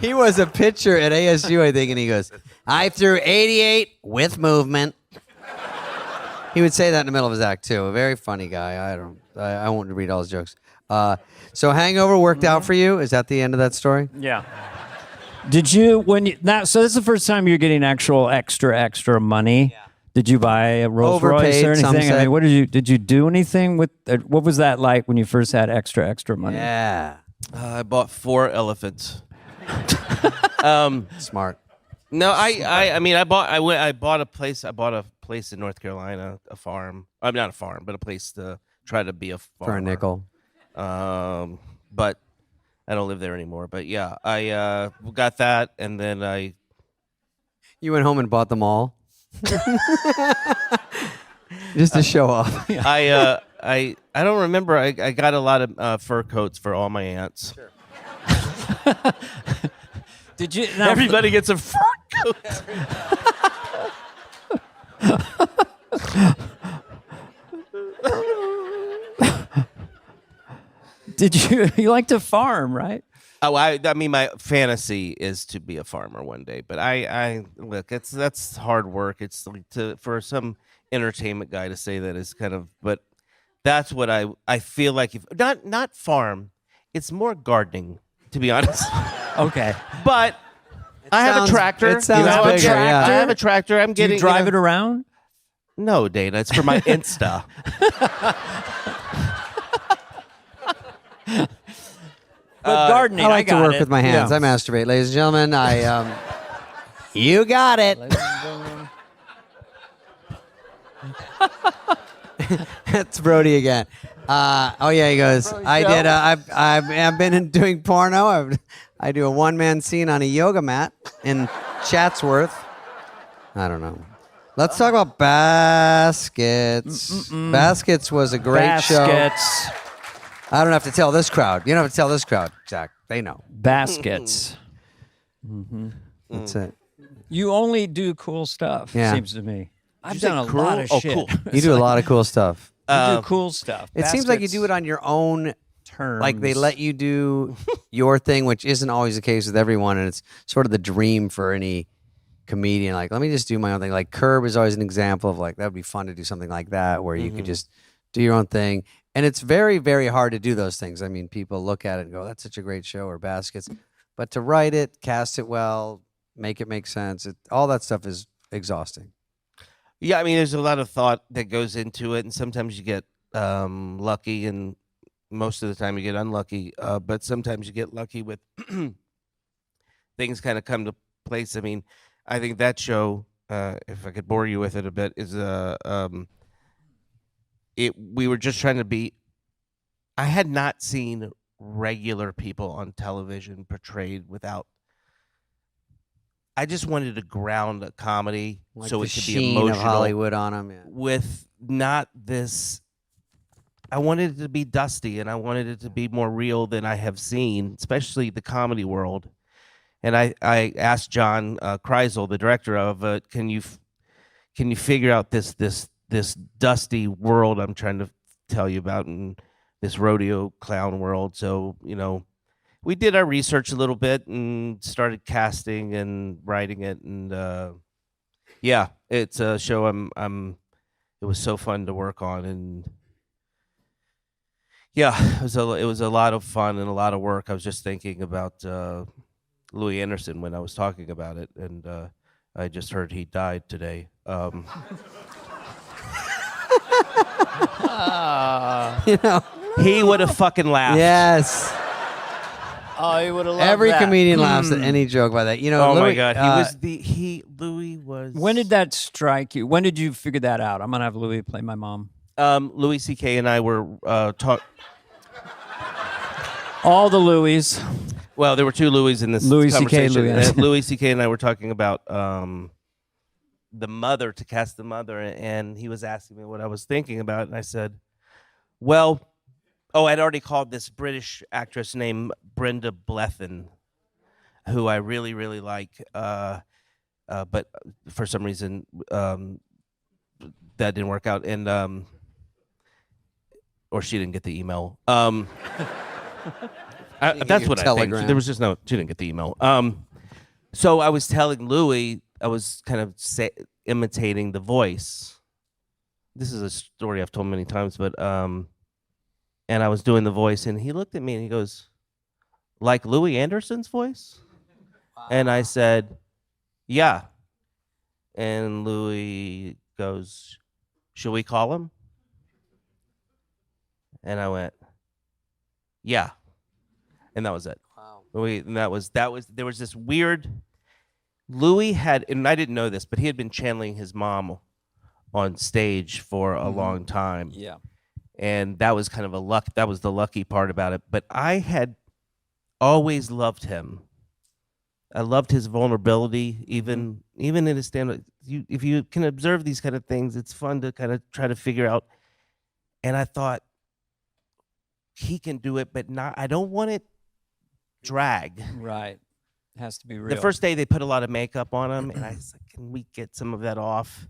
He was a pitcher at ASU, I think, and he goes, "I threw 88 with movement." He would say that in the middle of his act, too. A very funny guy. I won't read all his jokes. So Hangover worked out for you? Is that the end of that story? Yeah. Did you so this is the first time you're getting actual extra money? Yeah. Did you buy a Rolls Royce or anything? I mean, did you do anything with what was that like when you first had extra money? Yeah. I bought 4 elephants. Smart. No, I bought a place. I bought a place in North Carolina, a farm. I'm not a farm, but a place to try to be a farmer. For a nickel. But I don't live there anymore. But yeah, I got that, and then You went home and bought them all? Just to show off. I don't remember. I got a lot of fur coats for all my aunts. Sure. Did you? Everybody gets a fur coat. Did you like to farm, right? Oh, I mean, my fantasy is to be a farmer one day. But I look, that's hard work. It's like for some entertainment guy to say that is kind of, but that's what I feel like. If not farm, it's more gardening, to be honest. Okay, but I have a tractor. It sounds bigger, yeah. I have a tractor. I'm do getting. you drive it around? No, Dana. It's for my Insta. But gardening, I like to work it. with my hands. Yeah. I masturbate, ladies and gentlemen. You got it. That's Brody again. He goes, I've been doing porno. I do a one-man scene on a yoga mat in Chatsworth. I don't know. Let's talk about Baskets. Baskets was a great show. I don't have to tell this crowd. You don't have to tell this crowd, Zach. They know. Baskets. That's it. You only do cool stuff, Yeah. seems to me. I've done a lot of shit. Cool. You do a lot of cool stuff. You do cool stuff. It seems like you do it on your own terms. Like they let you do your thing, which isn't always the case with everyone, and it's sort of the dream for any comedian. Like, let me just do my own thing. Like Curb is always an example of like that would be fun to do something like that where you could just do your own thing. And it's very, very hard to do those things. I mean, people look at it and go, "That's such a great show," or Baskets, but to write it, cast it well, make it make sense, all that stuff is exhausting. Yeah, I mean, there's a lot of thought that goes into it, and sometimes you get lucky, and most of the time you get unlucky. But sometimes you get lucky with things kind of come to place. I mean, I think that show, if I could bore you with it a bit, is we were just trying to be. I had not seen regular people on television portrayed without. I just wanted to ground a comedy Like so the it could be sheen emotional. of Hollywood on them. Yeah. With not this. I wanted it to be dusty, and I wanted it to be more real than I have seen, especially the comedy world. And I asked John Kreisel, the director of it, can you figure out this dusty world I'm trying to tell you about, in this rodeo clown world? So, we did our research a little bit and started casting and writing it, and yeah, it's a show it was so fun to work on, and yeah, it was a lot of fun and a lot of work. I was just thinking about Louis Anderson when I was talking about it, and I just heard he died today. You know. He would have fucking laughed. Yes. Oh, he would have loved Every that. comedian laughs at any joke by that. You know. Oh my Louis, God. Louis was. When did that strike you? When did you figure that out? I'm gonna have Louis play my mom. Louis C.K. and I were talk. All the Louis. Well, there were two Louis in this Louis C.K., conversation. Louis. Louis C.K. and I were talking about the mother, to cast the mother, and he was asking me what I was thinking about, and I said, well, I'd already called this British actress named Brenda Blethyn, who I really, really like, but for some reason that didn't work out, and or she didn't get the email. That's what I think. There was just she didn't get the email. So I was telling Louis, I was kind of imitating the voice. This is a story I've told many times, but and I was doing the voice, and he looked at me and he goes, like Louis Anderson's voice? Wow. And I said, yeah. And Louis goes, should we call him? And I went, yeah. And that was it. Wow. There was this weird. Louis had, and I didn't know this, but he had been channeling his mom on stage for a long time. Yeah. And that was kind of that was the lucky part about it. But I had always loved him. I loved his vulnerability, even in his stand-up. If you can observe these kind of things, it's fun to kind of try to figure out. And I thought, he can do it, but not. I don't want it drag. Right. It has to be real. The first day they put a lot of makeup on him, and I was like, can we get some of that off?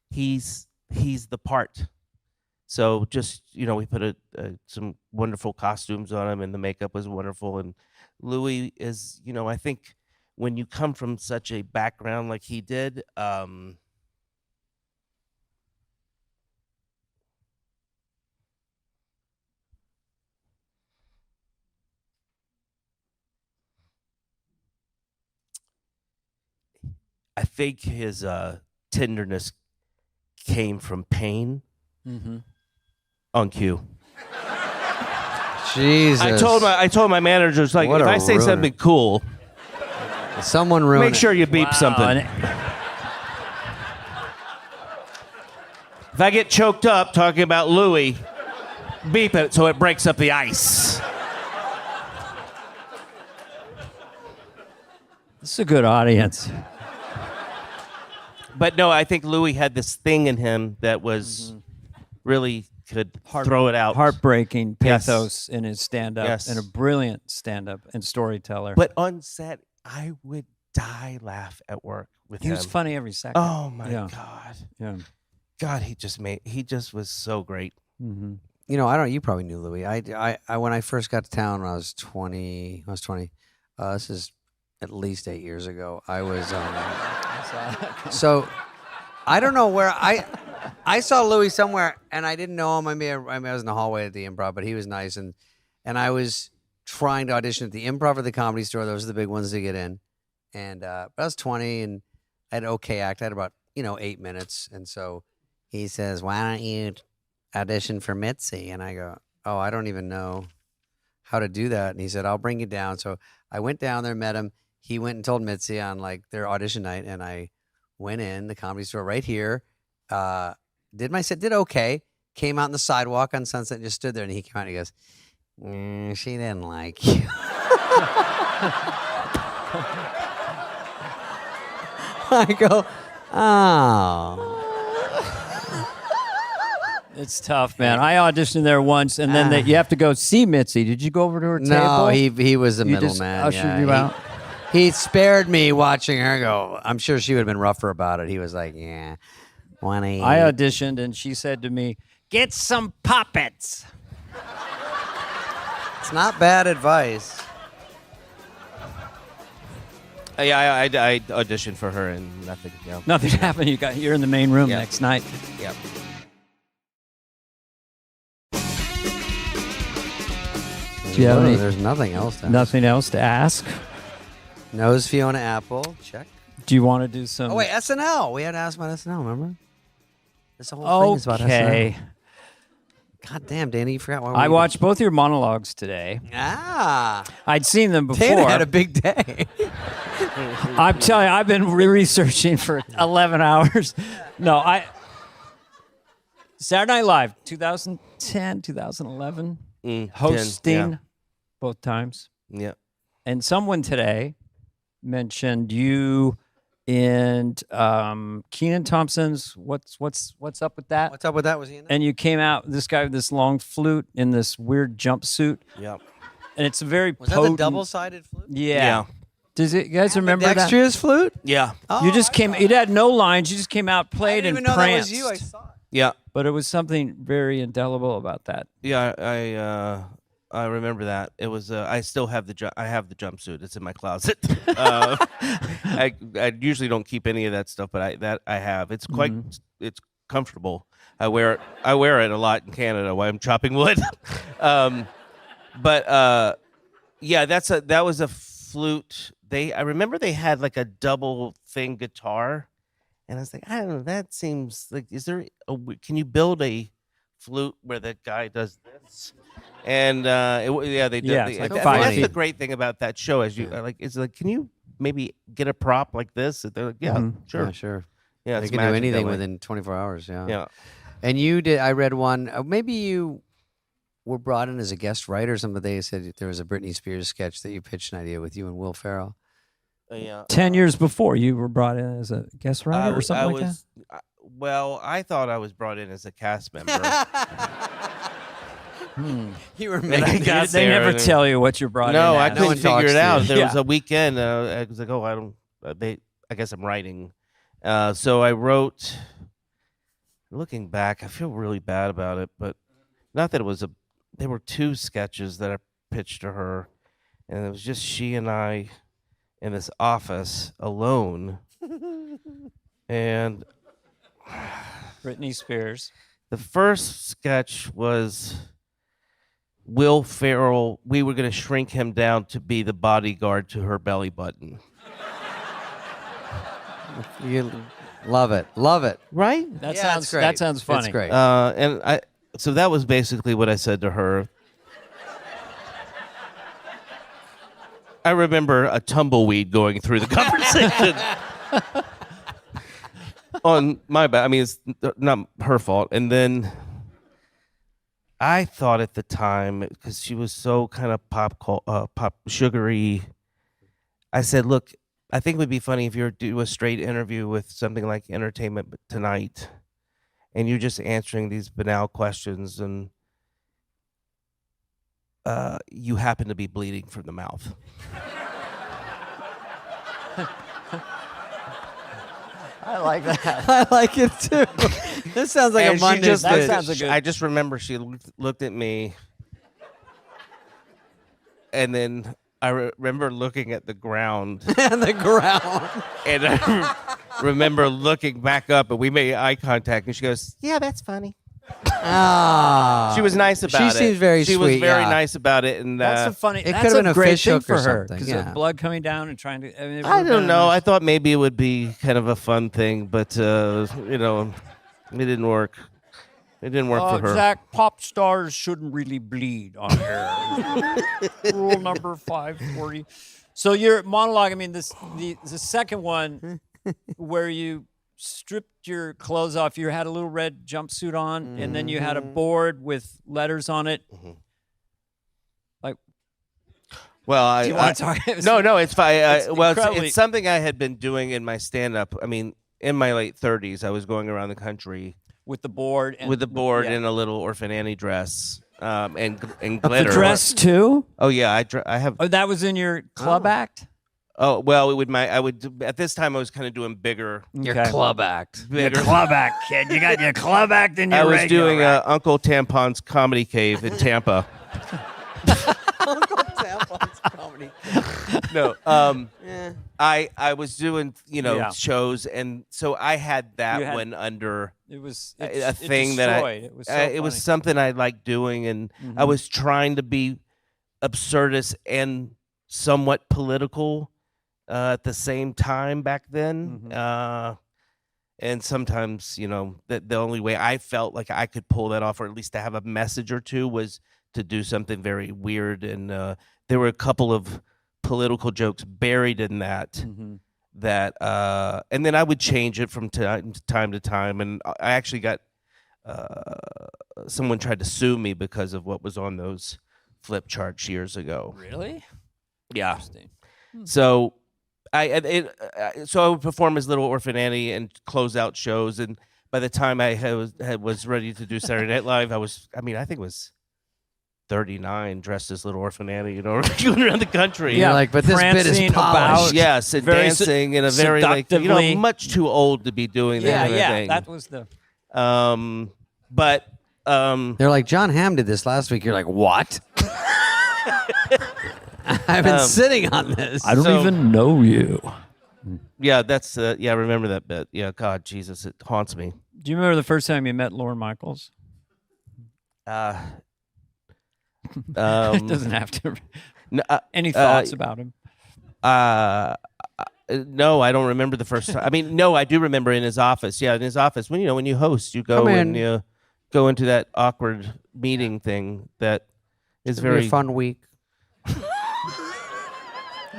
He's the part. So just, we put some wonderful costumes on him, and the makeup was wonderful. And Louis is, I think when you come from such a background like he did, I think his tenderness came from pain on cue. Jesus. I told my manager, it's like, What if a I say ruiner. something cool, Someone ruined make sure you beep something. If I get choked up talking about Louis, beep it so it breaks up the ice. This is a good audience. But no, I think Louis had this thing in him that was really could throw it out. Heartbreaking Yes. pathos in his stand-up, Yes. and a brilliant stand-up and storyteller. But on set, I would laugh at work with he him. was funny every second. Oh my Yeah. God. Yeah. God, he just was so great. Mm-hmm. You probably knew Louis. I when I first got to town when I was 20. This is at least 8 years ago. I was so I don't know where I saw Louis somewhere and I didn't know him. I was in the hallway at the Improv, but he was nice, and I was trying to audition at the Improv or the Comedy Store. Those are the big ones to get in. And but I was 20 and I had an okay act. I had about 8 minutes, and so he says, "Why don't you audition for Mitzi?" And I go, "Oh, I don't even know how to do that." And he said, "I'll bring you down." So I went down there, met him. He went and told Mitzi on like their audition night, and I went in the Comedy Store right here. Did my set, did okay. Came out on the sidewalk on Sunset and just stood there. And he came out and he goes, "She didn't like you." I go, "Oh." It's tough, man. I auditioned there once, and then you have to go see Mitzi. Did you go over to her table? No, he was the You just middleman. ushered you out? He spared me watching her go. I'm sure she would have been rougher about it. He was like, "Yeah, wanna eat?" I auditioned, and she said to me, "Get some puppets." It's not bad advice. Yeah, I auditioned for her and nothing. Nothing happened. You're in the main room Yeah. next night. Yep. Do you have any? There's nothing else to ask. Nothing else to ask? Knows Fiona Apple. Check. Do you want to do some? Oh wait, SNL. We had to ask about SNL. Remember? This whole thing is about Okay. SNL. God damn, Danny, you forgot why. I watched both your monologues today. I'd seen them before. Danny had a big day. I'm telling you, I've been researching for 11 hours. No, Saturday Night Live, 2010, 2011, hosting both times. Yeah. And someone today mentioned you and Kenan Thompson's What's Up with That? What's up with that? Was he in that? And you came out, this guy with this long flute in this weird jumpsuit. Yep. And it's a very Was that potent. the double-sided flute? Yeah. Does it? You guys remember that? Dextria's flute? Yeah. Oh, You just came. You had no lines. You just came out, I played, didn't and even know that pranced. was you. I saw it. Yeah. But it was something very indelible about that. Yeah. I remember that. It was. I still have I have the jumpsuit. It's in my closet. I usually don't keep any of that stuff, but I have. It's quite. It's comfortable. I wear it a lot in Canada while I'm chopping wood. But yeah, that was a flute. I remember they had like a double thing guitar, and I was like, I don't know. That seems like can you build a flute where the guy does this? And they did. Yeah, it's like That's the great thing about that show. It's like, can you maybe get a prop like this? And they're like, yeah, sure, Yeah, sure. yeah. They It's can do magic anything that way. within 24 hours. Yeah. Yeah. And you did. I read one. Maybe you were brought in as a guest writer or something. They said there was a Britney Spears sketch that you pitched an idea with you and Will Ferrell. Yeah. 10 years before, you were brought in as a guest writer or something like that? Well, I thought I was brought in as a cast member. You were I making got They there never and- tell you what you're brought No, in I as. No one couldn't figure talks it to out. you. There was Yeah. a weekend. I was like, oh, I don't. I guess I'm writing. So I wrote. Looking back, I feel really bad about it, but not that it was there were two sketches that I pitched to her, and it was just she and I in this office alone, and Britney Spears. the first sketch was Will Ferrell. We were going to shrink him down to be the bodyguard to her belly button. You love it. Love it. Right? That Yeah, sounds it's great. that sounds funny. It's great. So that was basically what I said to her. I remember a tumbleweed going through the conversation. On my back. I mean, it's not her fault. And then I thought at the time, because she was so kind of pop sugary, I said, look, I think it would be funny if you were to do a straight interview with something like Entertainment Tonight, and you're just answering these banal questions, and you happen to be bleeding from the mouth. I like that. I like it too. This sounds like And a she Monday. just That bit. sounds a good- I just remember she looked at me, and then I remember looking at the ground, on the ground. and I remember looking back up, and we made eye contact, and she goes, "Yeah, that's funny." Ah. She was nice about it. She seems very She was sweet, very yeah. nice about it, and That's a funny. It That's could've been a a great fish thing hook for or her something, because yeah. of blood coming down and trying to. I mean, it I would've don't been know. nice. I thought maybe it would be kind of a fun thing, but it didn't work. It didn't work for her. Zach, pop stars shouldn't really bleed on air. Rule number 540. So your monologue. I mean, the second one where you stripped your clothes off. You had a little red jumpsuit on, and then you had a board with letters on it. Like, Well, do you want to talk? No, it's fine. It's Well, incredibly- it's something I had been doing in my stand-up. I mean, in my late 30s, I was going around the country with the board. And, with the board yeah. in a little Orphan Annie dress and the glitter. dress too. Oh yeah, I have. Oh, that was in your club act. Oh well, I would at this time I was kind of doing bigger. Your club act. Your club act, kid. You got your club act and your I was regular doing act. Uncle Tampon's Comedy Cave in Tampa. No, I was doing Yeah. shows, and so I had that You had- one under It was a thing that it was so it was funny. something I liked doing, and I was trying to be absurdist and somewhat political. at the same time back then. And sometimes, the only way I felt like I could pull that off, or at least to have a message or two, was to do something very weird. And there were a couple of political jokes buried in that. That and then I would change it from time to time. And I actually got someone tried to sue me because of what was on those flip charts years ago. Really? Yeah. So I would perform as Little Orphan Annie and close out shows, and by the time I was ready to do Saturday Night Live, I think it was 39, dressed as Little Orphan Annie, going around the country. You're like, but this bit is prancing polished. about- Yes, and Very dancing in a very seductively. much too old to be doing that Yeah, kind of yeah. thing. That was the. But They're like, John Hamm did this last week. You're like, what? I've been sitting on this. I don't So- even know you. yeah, that's I remember that bit. Yeah, God, Jesus, it haunts me. Do you remember the first time you met Lorne Michaels? It doesn't have to. Any thoughts about him? No, I don't remember the first time. I mean, no, I do remember in his office. Yeah, in his office. When you host, you go Come and in. you go into that awkward meeting thing that is It's gonna be very a fun week.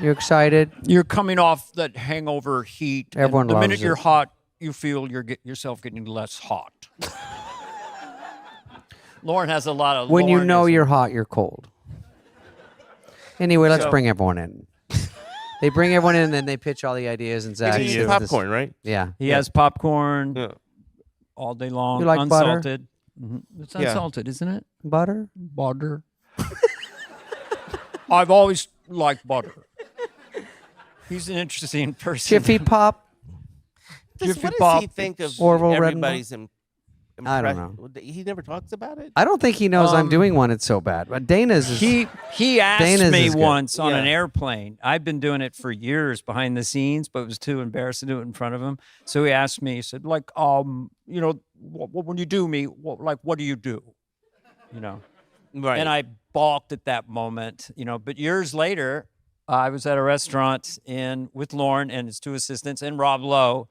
You excited? You're coming off that hangover heat. and Everyone the minute loves you're it. hot, you feel yourself getting less hot. Lauren has a lot of. When you know Laurenism. you're hot, you're cold. Anyway, let's So- bring everyone in. They bring everyone in, and then they pitch all the ideas, and Zach It's says popcorn, right? Yeah. He has popcorn Yeah. all day long, You like butter? unsalted. It's Yeah. unsalted, isn't it? Butter? Butter. I've always liked butter. He's an interesting person. Jiffy Pop? What Jiffy does Pop. he think of Orville everybody's I don't know. He never talks about it? I don't think he knows I'm doing one. It's so bad. But Dana's is... He asked Dana's me is good. once on Yeah. an airplane. I've been doing it for years behind the scenes, but was too embarrassed to do it in front of him. So he asked me. He said, like, when you do me, what do you do? Right. And I balked at that moment. But years later, I was at a restaurant with Lauren and his two assistants and Rob Lowe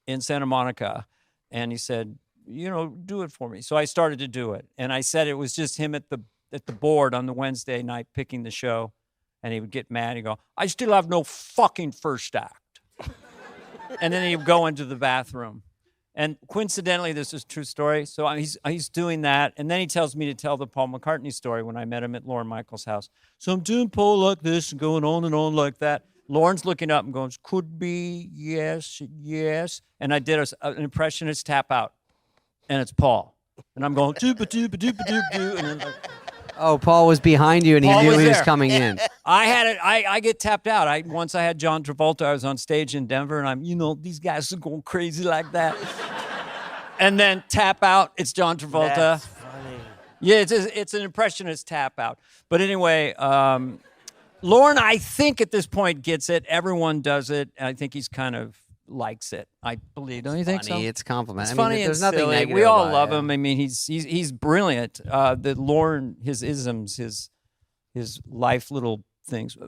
in Santa Monica, and he said, do it for me. So I started to do it, and I said it was just him at the board on the Wednesday night picking the show, and he would get mad. He'd go, "I still have no fucking first act," and then he'd go into the bathroom. And coincidentally, this is a true story. So he's doing that, and then he tells me to tell the Paul McCartney story when I met him at Lorne Michaels' house. So I'm doing Paul like this and going on and on like that. Lauren's looking up and goes, "Could be, yes, yes." And I did an impressionist tap out. And it's Paul. And I'm going, dooba dooba dooba dooba doo. And then Oh, Paul was behind you, and he Paul knew was he was there. coming in. I had it. I get tapped out. Once I had John Travolta. I was on stage in Denver, and I'm, these guys are going crazy like that. And then tap out. It's John Travolta. That's funny. Yeah, it's an impressionist tap out. But anyway, Lauren, I think at this point gets it. Everyone does it. I think he's kind of likes it. I believe. Don't you think so? Funny, it's compliment. It's I mean, funny there's and nothing silly. negative We all about love it. him. I mean, he's brilliant. The Lauren, his isms, his life little things.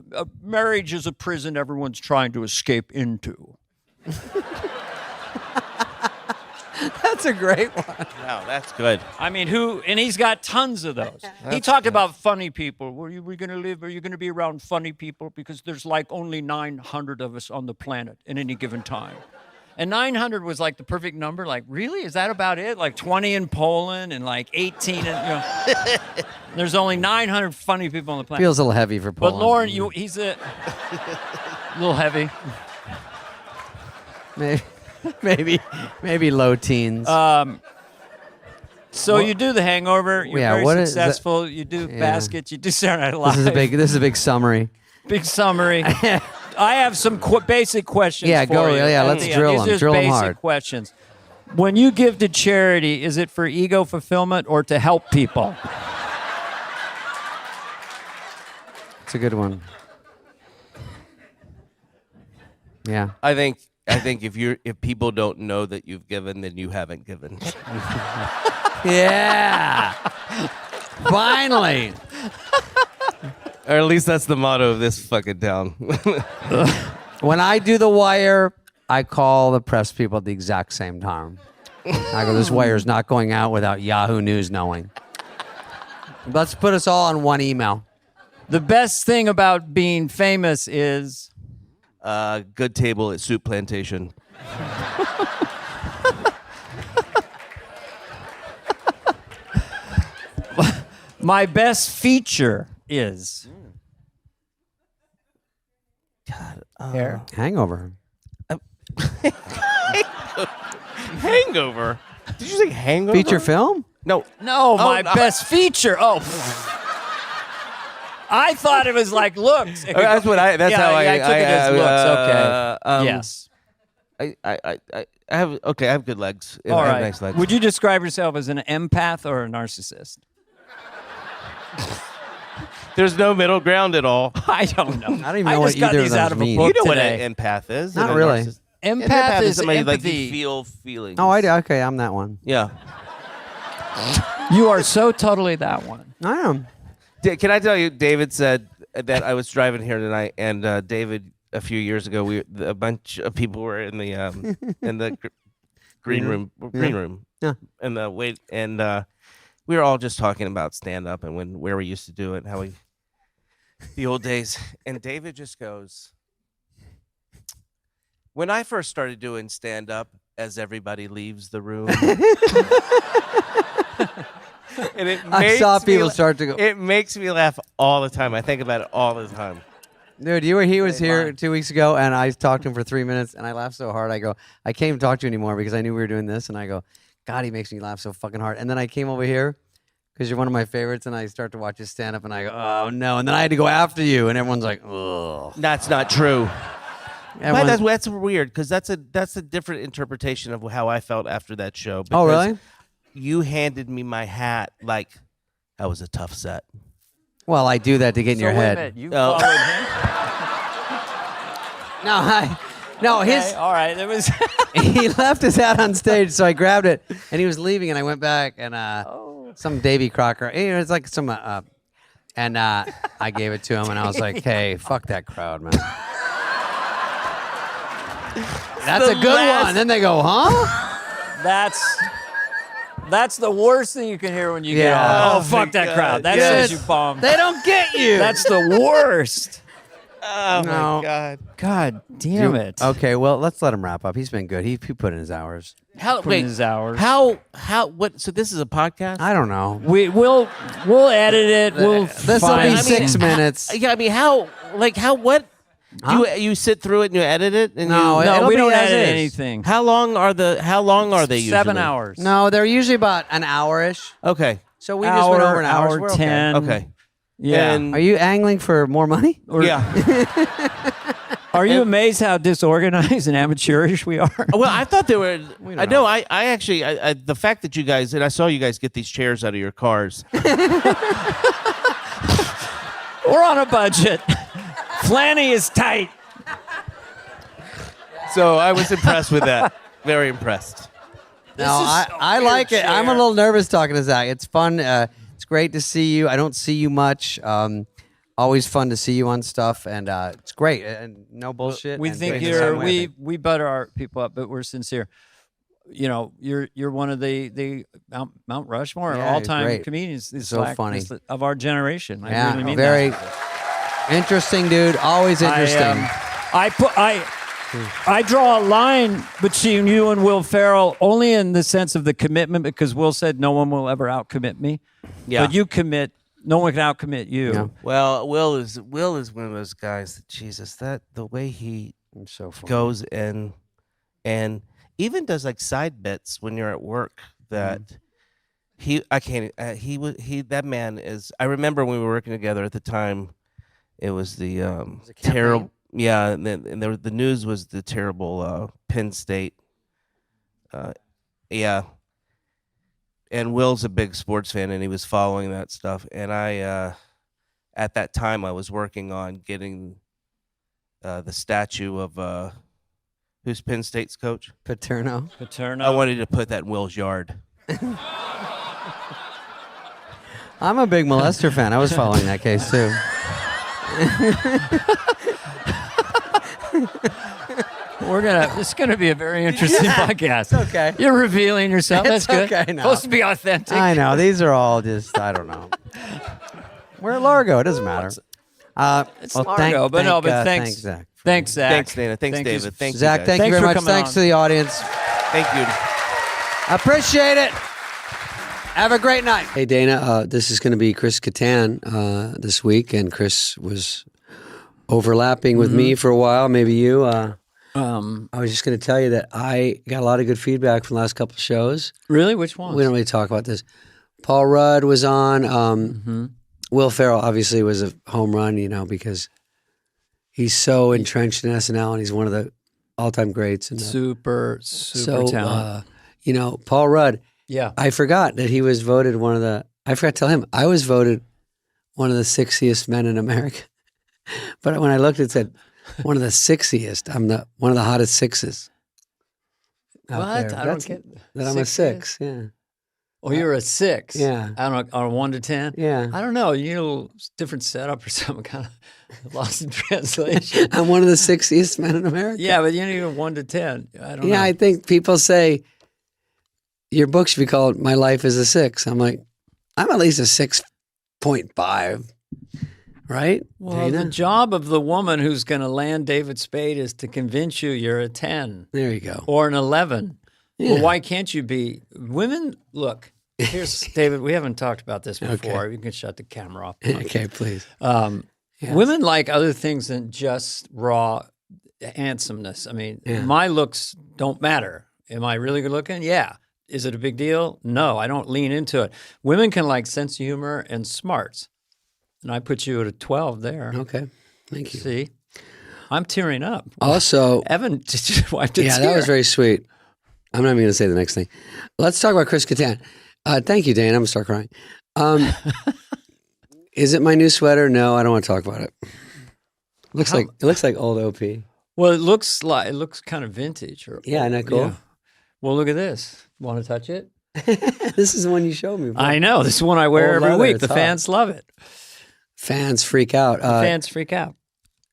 Marriage is a prison everyone's trying to escape into. That's a great one. Wow, that's good. I mean, and he's got tons of those. He talked about funny people. Where you going to live? Are you going to be around funny people? Because there's like only 900 of us on the planet at any given time. And 900 was like the perfect number. Like, really? Is that about it? Like 20 in Poland and like 18 there's only 900 funny people on the planet. Feels a little heavy for Paul. But Lauren, he's a little heavy. Maybe low teens. So you do the Hangover. You're Yeah, very what is that? successful. You do baskets. You do Saturday Night Live. This is a big summary. Big summary. I have some basic questions. Yeah, for go. you Yeah, at let's the drill end. 'em. These are Drill 'em basic hard. questions. When you give to charity, is it for ego fulfillment or to help people? It's a good one. Yeah. I think if people don't know that you've given, then you haven't given. Yeah. Finally. Or at least that's the motto of this fucking town. When I do The Wire, I call the press people at the exact same time. I go, this Wire's not going out without Yahoo News knowing. Let's put us all on one email. The best thing about being famous is Good table at Soup Plantation. my best feature is hair. Hangover. Hangover. Did you say Hangover? Feature film? No. No, my no. best feature. Oh. I thought it was like looks. That's what I. That's how I took it as looks. Okay. Yes. I have I have good legs. All I have right. nice legs. Would you describe yourself as an empath or a narcissist? There's no middle ground at all. I don't know. I don't even know what just got either of these those out of a mean. book You know today. what an empath is? Not and a really. narcissist. Empath is somebody like empathy. you feel feelings. Oh, I do. Okay, I'm that one. Yeah. You are so totally that one. I am. Can I tell you? David said that I was driving here tonight, and David, a few years ago, a bunch of people were in the green room, Yeah. and we were all just talking about stand up and where we used to do it, and how the old days. And David just goes, when I first started doing stand up, as everybody leaves the room. And I saw people start to go. It makes me laugh all the time. I think about it all the time. Dude, he was here 2 weeks ago, and I talked to him for 3 minutes, and I laughed so hard. I go, I can't even talk to you anymore because I knew we were doing this, and I go, God, he makes me laugh so fucking hard. And then I came over here because you're one of my favorites, and I start to watch his stand up, and I go, oh no. And then I had to go after you, and everyone's like, ugh. That's not true. Everyone- That's weird because that's a different interpretation of how I felt after that show. Oh, because really? You handed me my hat like that was a tough set. Well, I do that to get in your So wait a head. minute, You Oh. followed him? No, Okay, all right. There was. he left his hat on stage, so I grabbed it, and he was leaving, and I went back, and some Davy Crocker, it's like some, and I gave it to him, and I was like, hey, fuck that crowd, man. That's a good one. Then they go, huh? That's the worst thing you can hear when you get Yeah. off. Oh, Oh, fuck my that God. crowd. That Yes. says you bombed. They don't get you. That's the worst. Oh No. my God! God damn it. Okay, well, let's let him wrap up. He's been good. He put in his hours. How Put in his hours. How what? So this is a podcast. I don't know. We'll edit it. We'll This will find- be 6 minutes. Yeah, I mean, what? Huh? You sit through it and you edit it. And No, you, No, it'll we be don't as edit is. anything. How long are they usually? 7 hours. No, they're usually about an hour-ish. Okay. So we just went over an hour. hour We're okay. 10. Okay. Yeah. And, Are you angling for more money? yeah. Are you amazed how disorganized and amateurish we are? Well, I thought they were. don't I know. know. I actually. The fact that you guys and I saw you guys get these chairs out of your cars. We're on a budget. Flanny is tight. So I was impressed with that. Very impressed. No, I like it. I'm a little nervous talking to Zach. It's fun. It's great to see you. I don't see you much. Always fun to see you on stuff, and it's great. And no bullshit. We and think great to you're see you. we butter our people up, but we're sincere. You know, you're one of the Mount Rushmore Yeah, all time great. comedians. It's So funny. it's of our generation. I Yeah, really mean very that. interesting, dude. Always interesting. I draw a line between you and Will Ferrell only in the sense of the commitment, because Will said no one will ever outcommit me. Yeah. But you commit. No one can outcommit you. Yeah. Well, Will is one of those guys that Jesus, that the way he I'm so funny. goes and even does like side bits when you're at work that that man is. I remember when we were working together at the time, it was the terrible. Yeah, and the news was the terrible Penn State. Yeah. And Will's a big sports fan, and he was following that stuff. And I, at that time, I was working on getting the statue of who's Penn State's coach? Paterno. I wanted to put that in Will's yard. I'm a big molester fan. I was following that case too. It's gonna be a very interesting podcast. okay. You're revealing yourself. That's good. okay now. Supposed to be authentic. I know. These are all just, I don't know. We're at Largo. It doesn't matter. It's Largo, but thanks. Thanks, Zach. Thanks, Zach. Thanks, Dana. Thanks, Thank you. David. Thank you, Zach, guys. thank you Thanks very for much. coming Thanks on. to the audience. Thank you. I appreciate it. Have a great night. Hey, Dana, this is going to be Chris Kattan this week, and Chris was overlapping with me for a while, maybe you. I was just going to tell you that I got a lot of good feedback from the last couple of shows. Really? Which one? We don't really talk about this. Paul Rudd was on. Will Ferrell obviously was a home run, because he's so entrenched in SNL, and he's one of the all-time greats. And super talent. Paul Rudd. Yeah. I forgot that he was voted I forgot to tell him, I was voted one of the sexiest men in America. But when I looked, it said one of the sexiest. I'm one of the hottest sixes. out What? there. I don't get that. I'm a six. Yeah. Oh, you're a 6. Yeah. I don't know, on a 1 to 10. Yeah. I don't know. Different setup or something. Kind of lost in translation. I'm one of the sexiest men in America. Yeah, but you know, even 1 to 10. I don't know. Yeah, I think people say your book should be called "My Life is a 6." I'm like, I'm at least a 6.5, right? Well, Dana? the job of the woman who's going to land David Spade is to convince you you're a 10 There you go. or an 11. Yeah. Well, why can't you be? Women, look, here's David, we haven't talked about this before. Okay. You can shut the camera off. Okay, please. Yes. Women like other things than just raw handsomeness. I mean, my looks don't matter. Am I really good looking? Yeah. Is it a big deal? No, I don't lean into it. Women can like sense of humor and smarts. And I put you at a 12 there. Okay, thank you. See? I'm tearing up. Also, Evan just wiped a tear. that was very sweet. I'm not even going to say the next thing. Let's talk about Chris Kattan. Thank you, Dana. I'm going to start crying. Is it my new sweater? No, I don't want to talk about it. It looks like old OP. Well, it looks kind of vintage. Yeah, isn't that cool? Yeah. Well, look at this. Want to touch it? This is the one you showed me. Bro. I know. This is one I wear Old every leather, week. it's The hot. fans love it. Fans freak out. Fans freak out.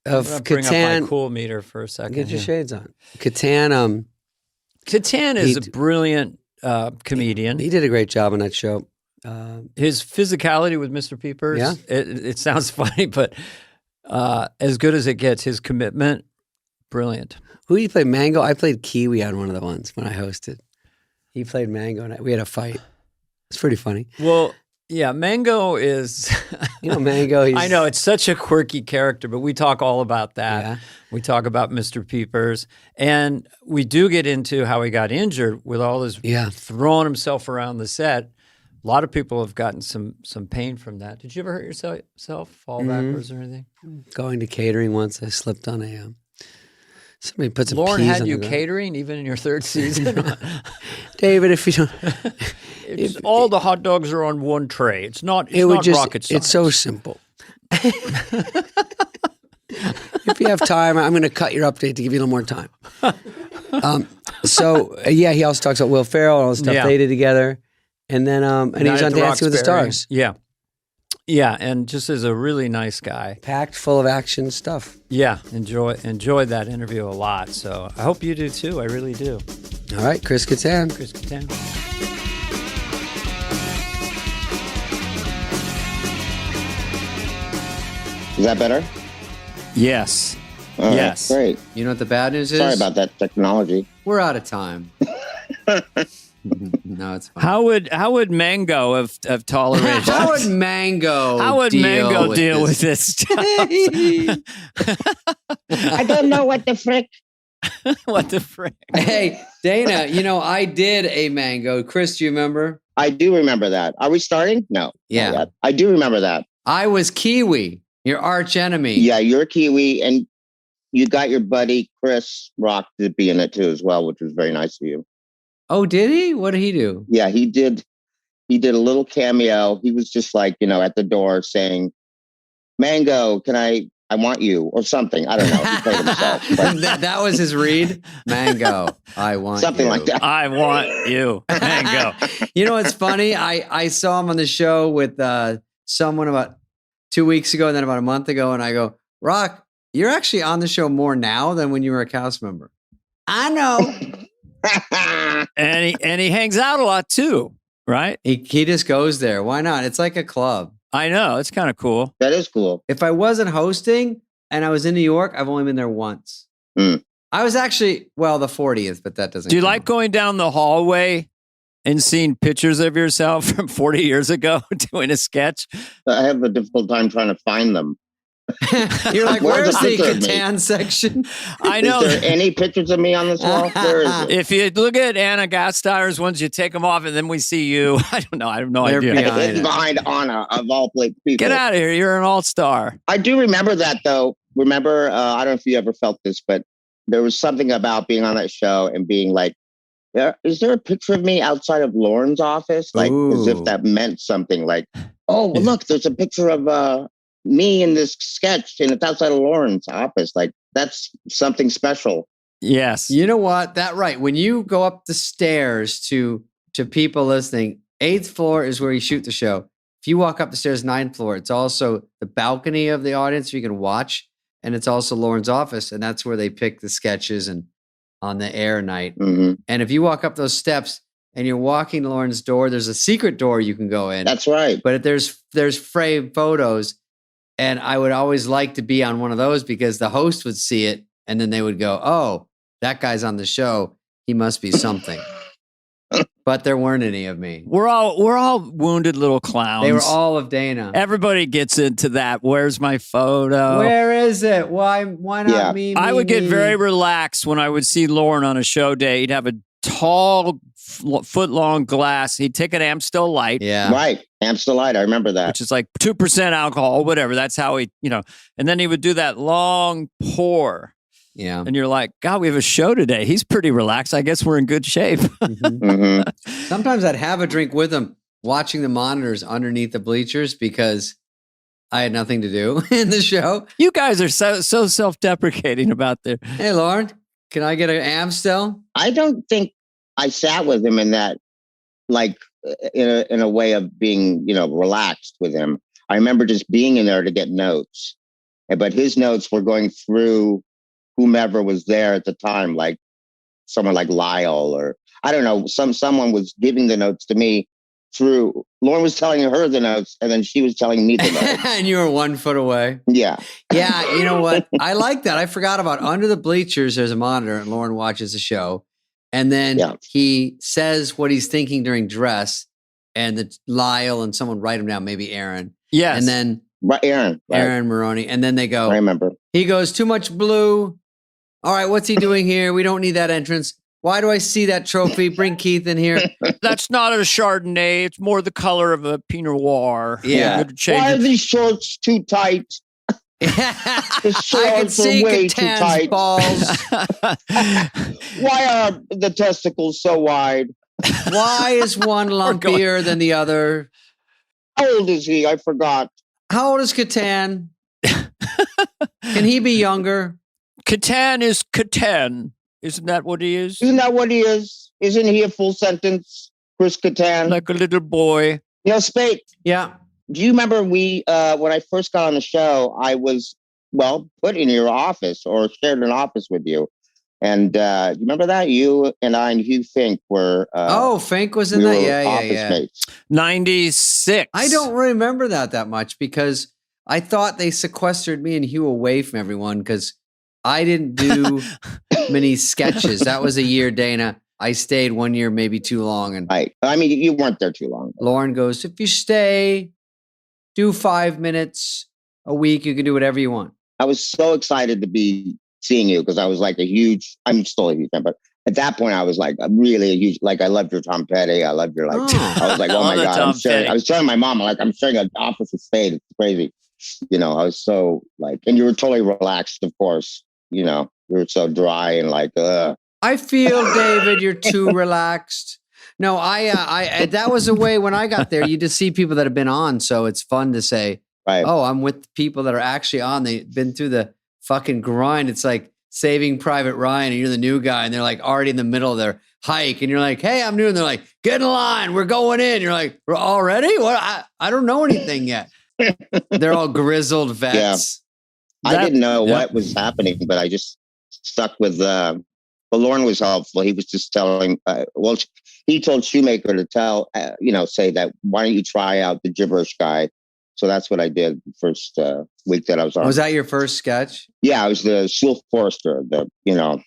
Of I'm gonna bring up Kattan, my cool meter for a second. get your here. shades on. Kattan, Kattan is a brilliant comedian. he did a great job on that show. His physicality with Mr. Peepers, Yeah. it sounds funny, but as good as it gets, his commitment, brilliant. Who did you play? Mango? I played Kiwi on one of the ones when I hosted. He played Mango, and we had a fight. It's pretty funny. Well, yeah, Mango is... Mango, I know, it's such a quirky character, but we talk all about that. Yeah. We talk about Mr. Peepers, and we do get into how he got injured with all this throwing himself around the set. A lot of people have gotten some pain from that. Did you ever hurt yourself, fall backwards or anything? Going to catering once, I slipped on a... somebody put some Lauren peas had on you the ground. catering even in your 3rd season? David, if you don't... all the hot dogs are on one tray. It's not rocket science. It's so simple. If you have time, I'm going to cut your update to give you a little more time. He also talks about Will Ferrell and all the stuff they did together. And then, and he was on Dancing with the Stars. Yeah. Yeah, and just is a really nice guy. Packed full of action stuff. Yeah, enjoyed that interview a lot. So I hope you do too. I really do. All right, Chris Kattan. Chris Kattan. Is that better? Yes. All right, Yes. great. You know what the bad news is? Sorry about that technology. We're out of time. No, it's fine. How would Mango have tolerated? How would Mango deal with this stuff? I don't know what the frick. What the frick? Hey, Dana, I did a Mango. Chris, do you remember? I do remember that. Are we starting? No. Yeah. Not yet. I do remember that. I was Kiwi, your arch enemy. Yeah, you're a Kiwi, and you got your buddy Chris Rock to be in it too as well, which was very nice of you. Oh, did he? What did he do? Yeah, he did. He did a little cameo. He was just like, at the door saying, "Mango, I want you," or something. I don't know. He played himself. But that was his read? Mango, I want something you. like that. I want you, Mango. You know what's funny? I saw him on the show with someone about 2 weeks ago and then about a month ago, and I go, Rock, you're actually on the show more now than when you were a cast member. I know. And he hangs out a lot too, right? He just goes there. Why not? It's like a club. I know. It's kind of cool. That is cool. If I wasn't hosting and I was in New York, I've only been there once. Mm. I was actually, the 40th, but that doesn't Do you count. like going down the hallway and seeing pictures of yourself from 40 years ago doing a sketch? I have a difficult time trying to find them. You're like, Where's where's the the picture of me? Catan section? I know. Is there any pictures of me on this wall? There isn't. If you look at Anna Gasteyer's ones, you take them off and then we see you. I don't know. I have no They're idea. behind It's it. behind Anna of all people. Get out of here. You're an all-star. I do remember that though. Remember, I don't know if you ever felt this, but there was something about being on that show and being like, is there a picture of me outside of Lauren's office? Like as if Ooh. that meant something. Like, oh, well, look, there's a picture of me in this sketch and it's outside of Lauren's office. Like that's something special. Yes. You know what? Right. When you go up the stairs to people listening, 8th floor is where you shoot the show. If you walk up the stairs, 9th floor, it's also the balcony of the audience you can watch. And it's also Lauren's office. And that's where they pick the sketches and on the air night. Mm-hmm. And if you walk up those steps and you're walking to Lauren's door, there's a secret door you can go in. That's right. But there's framed photos. And I would always like to be on one of those because the host would see it and then they would go, oh, that guy's on the show. He must be something. But there weren't any of me. We're all wounded little clowns. They were all of Dana. Everybody gets into that. Where's my photo? Where is it? Why not Yeah. me? I would get me? very relaxed when I would see Lauren on a show day. He'd have a tall, foot-long glass. He'd take an Amstel Light, Yeah. Right. Amstel Light. I remember that. which is like 2% alcohol, whatever. That's how he, and then he would do that long pour. Yeah. And you're like, God, we have a show today. He's pretty relaxed. I guess we're in good shape. Mhm. Mm-hmm. Sometimes I'd have a drink with him watching the monitors underneath the bleachers because I had nothing to do in the show. You guys are so self-deprecating about their. Hey, Lauren, can I get an Amstel? I don't think I sat with him in that, like, in a way of being, relaxed with him. I remember just being in there to get notes, but his notes were going through whomever was there at the time, like someone like Lyle or I don't know, someone was giving the notes to me through. Lauren was telling her the notes, and then she was telling me the notes. And you were 1 foot away. Yeah, Yeah, you know what? I like that. I forgot about under the bleachers, there's a monitor, and Lauren watches the show. And then he says what he's thinking during dress, and Lyle and someone write him down, maybe Aaron. Yes. And then right, Aaron. Right. Aaron Maroney. And then they go, I remember. he goes, too much blue. All right, what's he doing here? We don't need that entrance. Why do I see that trophy? Bring Keith in here. That's not a Chardonnay. It's more the color of a Pinot Noir. Yeah. You gotta change Why are it. these shorts too tight? The I can shorts are see way too Catan's tight. balls. Why are the testicles so wide? Why is one lumpier than the other? How old is he? I forgot. How old is Catan? Can he be younger? Catan is Catan. Isn't that what he is? Isn't that what he is? Isn't he a full sentence, Chris Kattan? Like a little boy. Spade, Yeah. do you remember when I first got on the show, I was, put in your office or shared an office with you. And you remember that? You and I and Hugh Fink were... Fink was in we that? were Yeah. office mates. 96. I don't remember that much because I thought they sequestered me and Hugh away from everyone because I didn't do many sketches. That was a year, Dana. I stayed 1 year, maybe too long. And Right. I mean, you weren't there too long. Lauren goes, if you stay, do 5 minutes a week, you can do whatever you want. I was so excited to be seeing you because I was like I'm still a huge fan, but at that point I was like really a huge, like I loved your Tom Petty. I loved your I was like, oh my God, I was telling my mom, I'm sharing an office with Spade. It's crazy. I was so like, and you were totally relaxed, of course, you were so dry and like, I feel, David, you're too relaxed. No, I that was a way when I got there, you just see people that have been on. So it's fun to say, right. Oh, I'm with people that are actually on. They've been through the fucking grind. It's like Saving Private Ryan and you're the new guy and they're like already in the middle of their hike and you're like, hey, I'm new. And they're like, get in line. We're going in. You're like, we're already? What? I don't know anything yet. They're all grizzled vets. I didn't know what was happening, but I just stuck with But Lorne was helpful. He was just telling, he told Shoemaker to tell, say that, why don't you try out the gibberish guy? So that's what I did the first week that I was on. Was that your first sketch? Yeah, I was the Swill Forrester, good afternoon,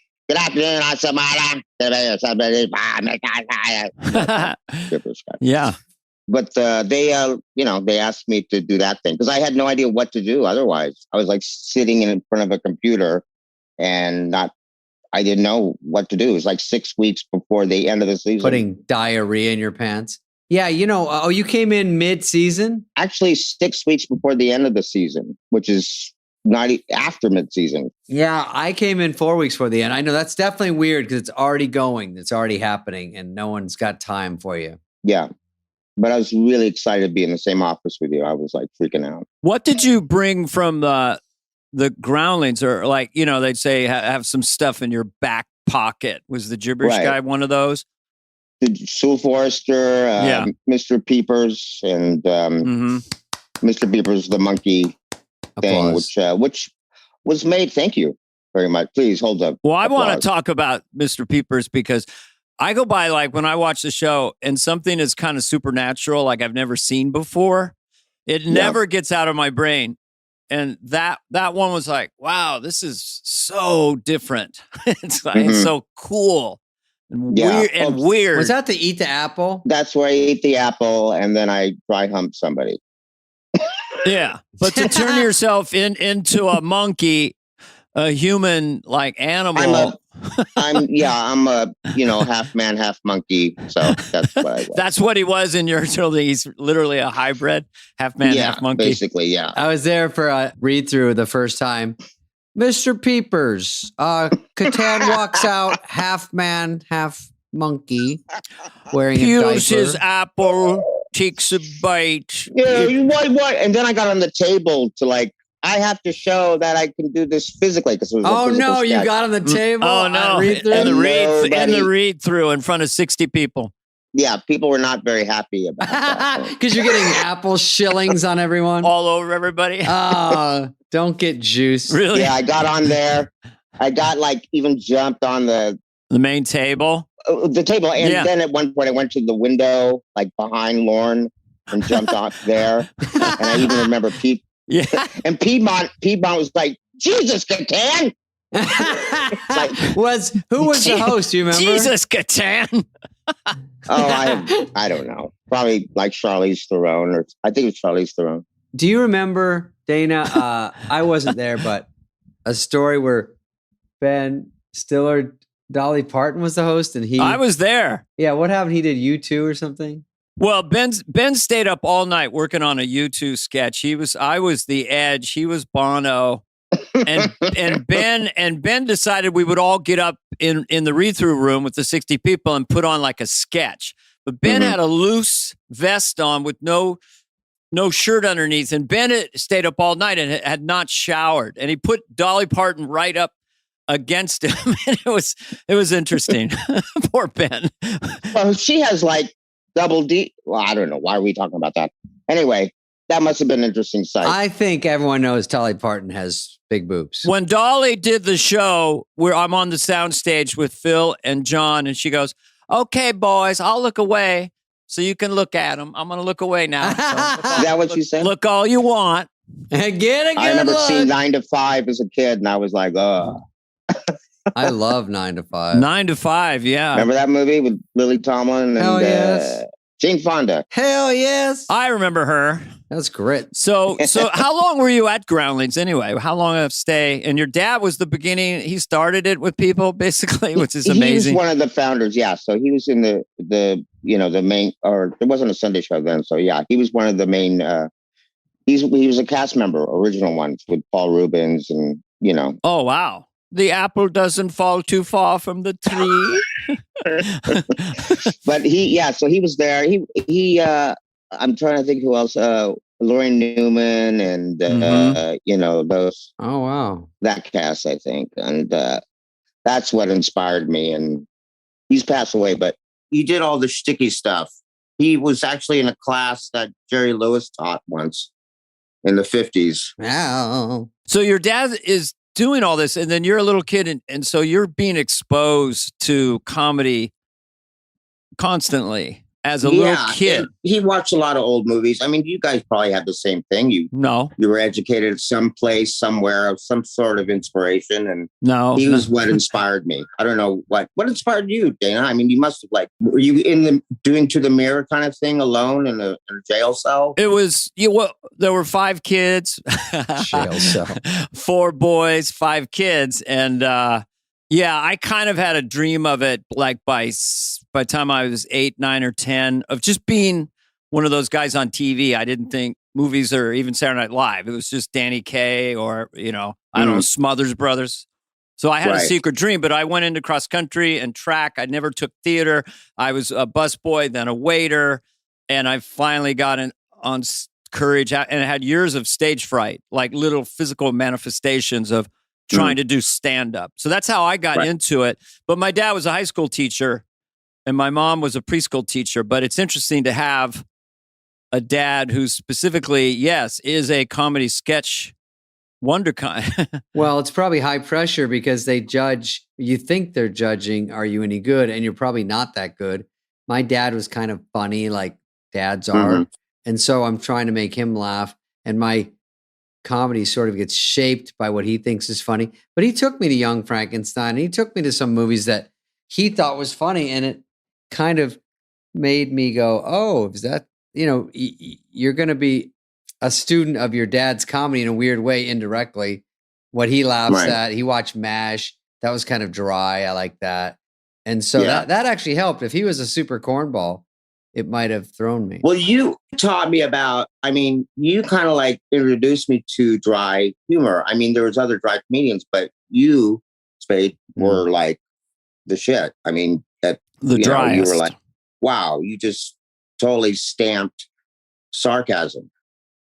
gibberish guy. Yeah. But they asked me to do that thing because I had no idea what to do otherwise. I was like sitting in front of a computer and I didn't know what to do. It was like 6 weeks before the end of the season. Putting diarrhea in your pants. Yeah, you came in mid-season? Actually, 6 weeks before the end of the season, which is not after mid-season. Yeah, I came in 4 weeks before the end. I know that's definitely weird because it's already going. It's already happening and no one's got time for you. Yeah. But I was really excited to be in the same office with you. I was like freaking out. What did you bring from the Groundlings? Or like, they'd say have some stuff in your back pocket. Was the gibberish guy one of those? The Sue Forrester, Mr. Peepers, and Mr. Peepers, the monkey thing, which was made. Thank you very much. Please hold up. Well, I want to talk about Mr. Peepers because I go by like when I watch the show and something is kind of supernatural, like I've never seen before. It never gets out of my brain. And that one was like, wow, this is so different. It's like it's so cool and weird. Was that to eat the apple? That's where I eat the apple and then I dry hump somebody. Yeah. But to turn yourself into a monkey, a human like animal. I'm a half man, half monkey. So that's what I was. That's what he was in your trilogy. He's literally a hybrid, half man, half monkey. Basically, yeah. I was there for a read through the first time. Mr. Peepers, Catan walks out, half man, half monkey, wearing Peels a diaper. his apple, takes a bite. Yeah, what? And then I got on the table to like, I have to show that I can do this physically because it was. Oh no, you got on the table. Oh no, in the read through in front of 60 people. Yeah, people were not very happy about that because you're getting apple shillings on everyone, all over everybody. Don't get juice. Really? Yeah, I got on there. I got even jumped on the main table. The table, and then at one point I went to the window, like behind Lorne, and jumped off there. And I even remember Pete. Yeah, and Piedmont was like, Jesus, Catan. Who was the host? Do you remember? Jesus, Catan. I don't know. Probably like Charlize Theron, or I think it was Charlize Theron. Do you remember, Dana? I wasn't there, but a story where Ben Stiller, Dolly Parton was the host, and I was there. Yeah, what happened? He did U2 or something. Well, Ben stayed up all night working on a U2 sketch. I was the Edge. He was Bono, and Ben decided we would all get up in the read-through room with the 60 people and put on like a sketch. But Ben had a loose vest on with no shirt underneath, and Ben stayed up all night and had not showered. And he put Dolly Parton right up against him, and it was interesting. Poor Ben. Well, she has like double D. Well, I don't know. Why are we talking about that? Anyway, that must have been an interesting sight. I think everyone knows Dolly Parton has big boobs. When Dolly did the show where I'm on the soundstage with Phil and John, and she goes, "Okay, boys, I'll look away so you can look at them. I'm going to look away now." So is that what you said? Look all you want. Get a good I remember look. seeing 9 to 5 as a kid, and I was like, oh. I love 9 to 5. 9 to 5, yeah. Remember that movie with Lily Tomlin and Jane Fonda? Hell yes. I remember her. That's great. So how long were you at Groundlings anyway? How long of stay? And your dad was the beginning. He started it with people basically, which is amazing. He was one of the founders. Yeah. So he was in the main, or there wasn't a Sunday show then. So yeah, he was one of the main, he was a cast member, original ones with Paul Rubens and, Oh, wow. The apple doesn't fall too far from the tree. But so he was there. He I'm trying to think who else. Lauren Newman and those. Oh wow, that cast, I think, and that's what inspired me. And he's passed away, but he did all the sticky stuff. He was actually in a class that Jerry Lewis taught once in the 50s. Wow. So your dad is doing all this, and then you're a little kid, and so you're being exposed to comedy constantly as a little kid. He watched a lot of old movies. I mean, you guys probably had the same thing. You were educated someplace, somewhere, of some sort of inspiration, and he was what inspired me. I don't know what inspired you, Dana. I mean, you must have were you in the doing To the Mirror kind of thing alone in a jail cell? It was there were 5 kids, Jail cell, 4 boys, 5 kids, and I kind of had a dream of it, like by the time I was 8, 9, or 10, of just being one of those guys on TV. I didn't think movies or even Saturday Night Live. It was just Danny Kaye or, I don't know, Smothers Brothers. So I had a secret dream, but I went into cross country and track. I never took theater. I was a busboy, then a waiter, and I finally got on courage, and I had years of stage fright, like little physical manifestations of trying to do stand-up. So that's how I got into it. But my dad was a high school teacher and my mom was a preschool teacher. But it's interesting to have a dad who specifically, is a comedy sketch wonder kind. Well, it's probably high pressure because they judge, you think they're judging, are you any good? And you're probably not that good. My dad was kind of funny like dads are. And so I'm trying to make him laugh. And my comedy sort of gets shaped by what he thinks is funny. But he took me to Young Frankenstein. And he took me to some movies that he thought was funny. And it kind of made me go, oh, is that, you're going to be a student of your dad's comedy in a weird way, indirectly. What he laughs at. He watched MASH. That was kind of dry. I like that. And so that actually helped. If he was a super cornball, it might have thrown me. Well, you taught me you kind of introduced me to dry humor. I mean, there was other dry comedians, but you, Spade, were like the shit. I mean, you were like, wow, you just totally stamped sarcasm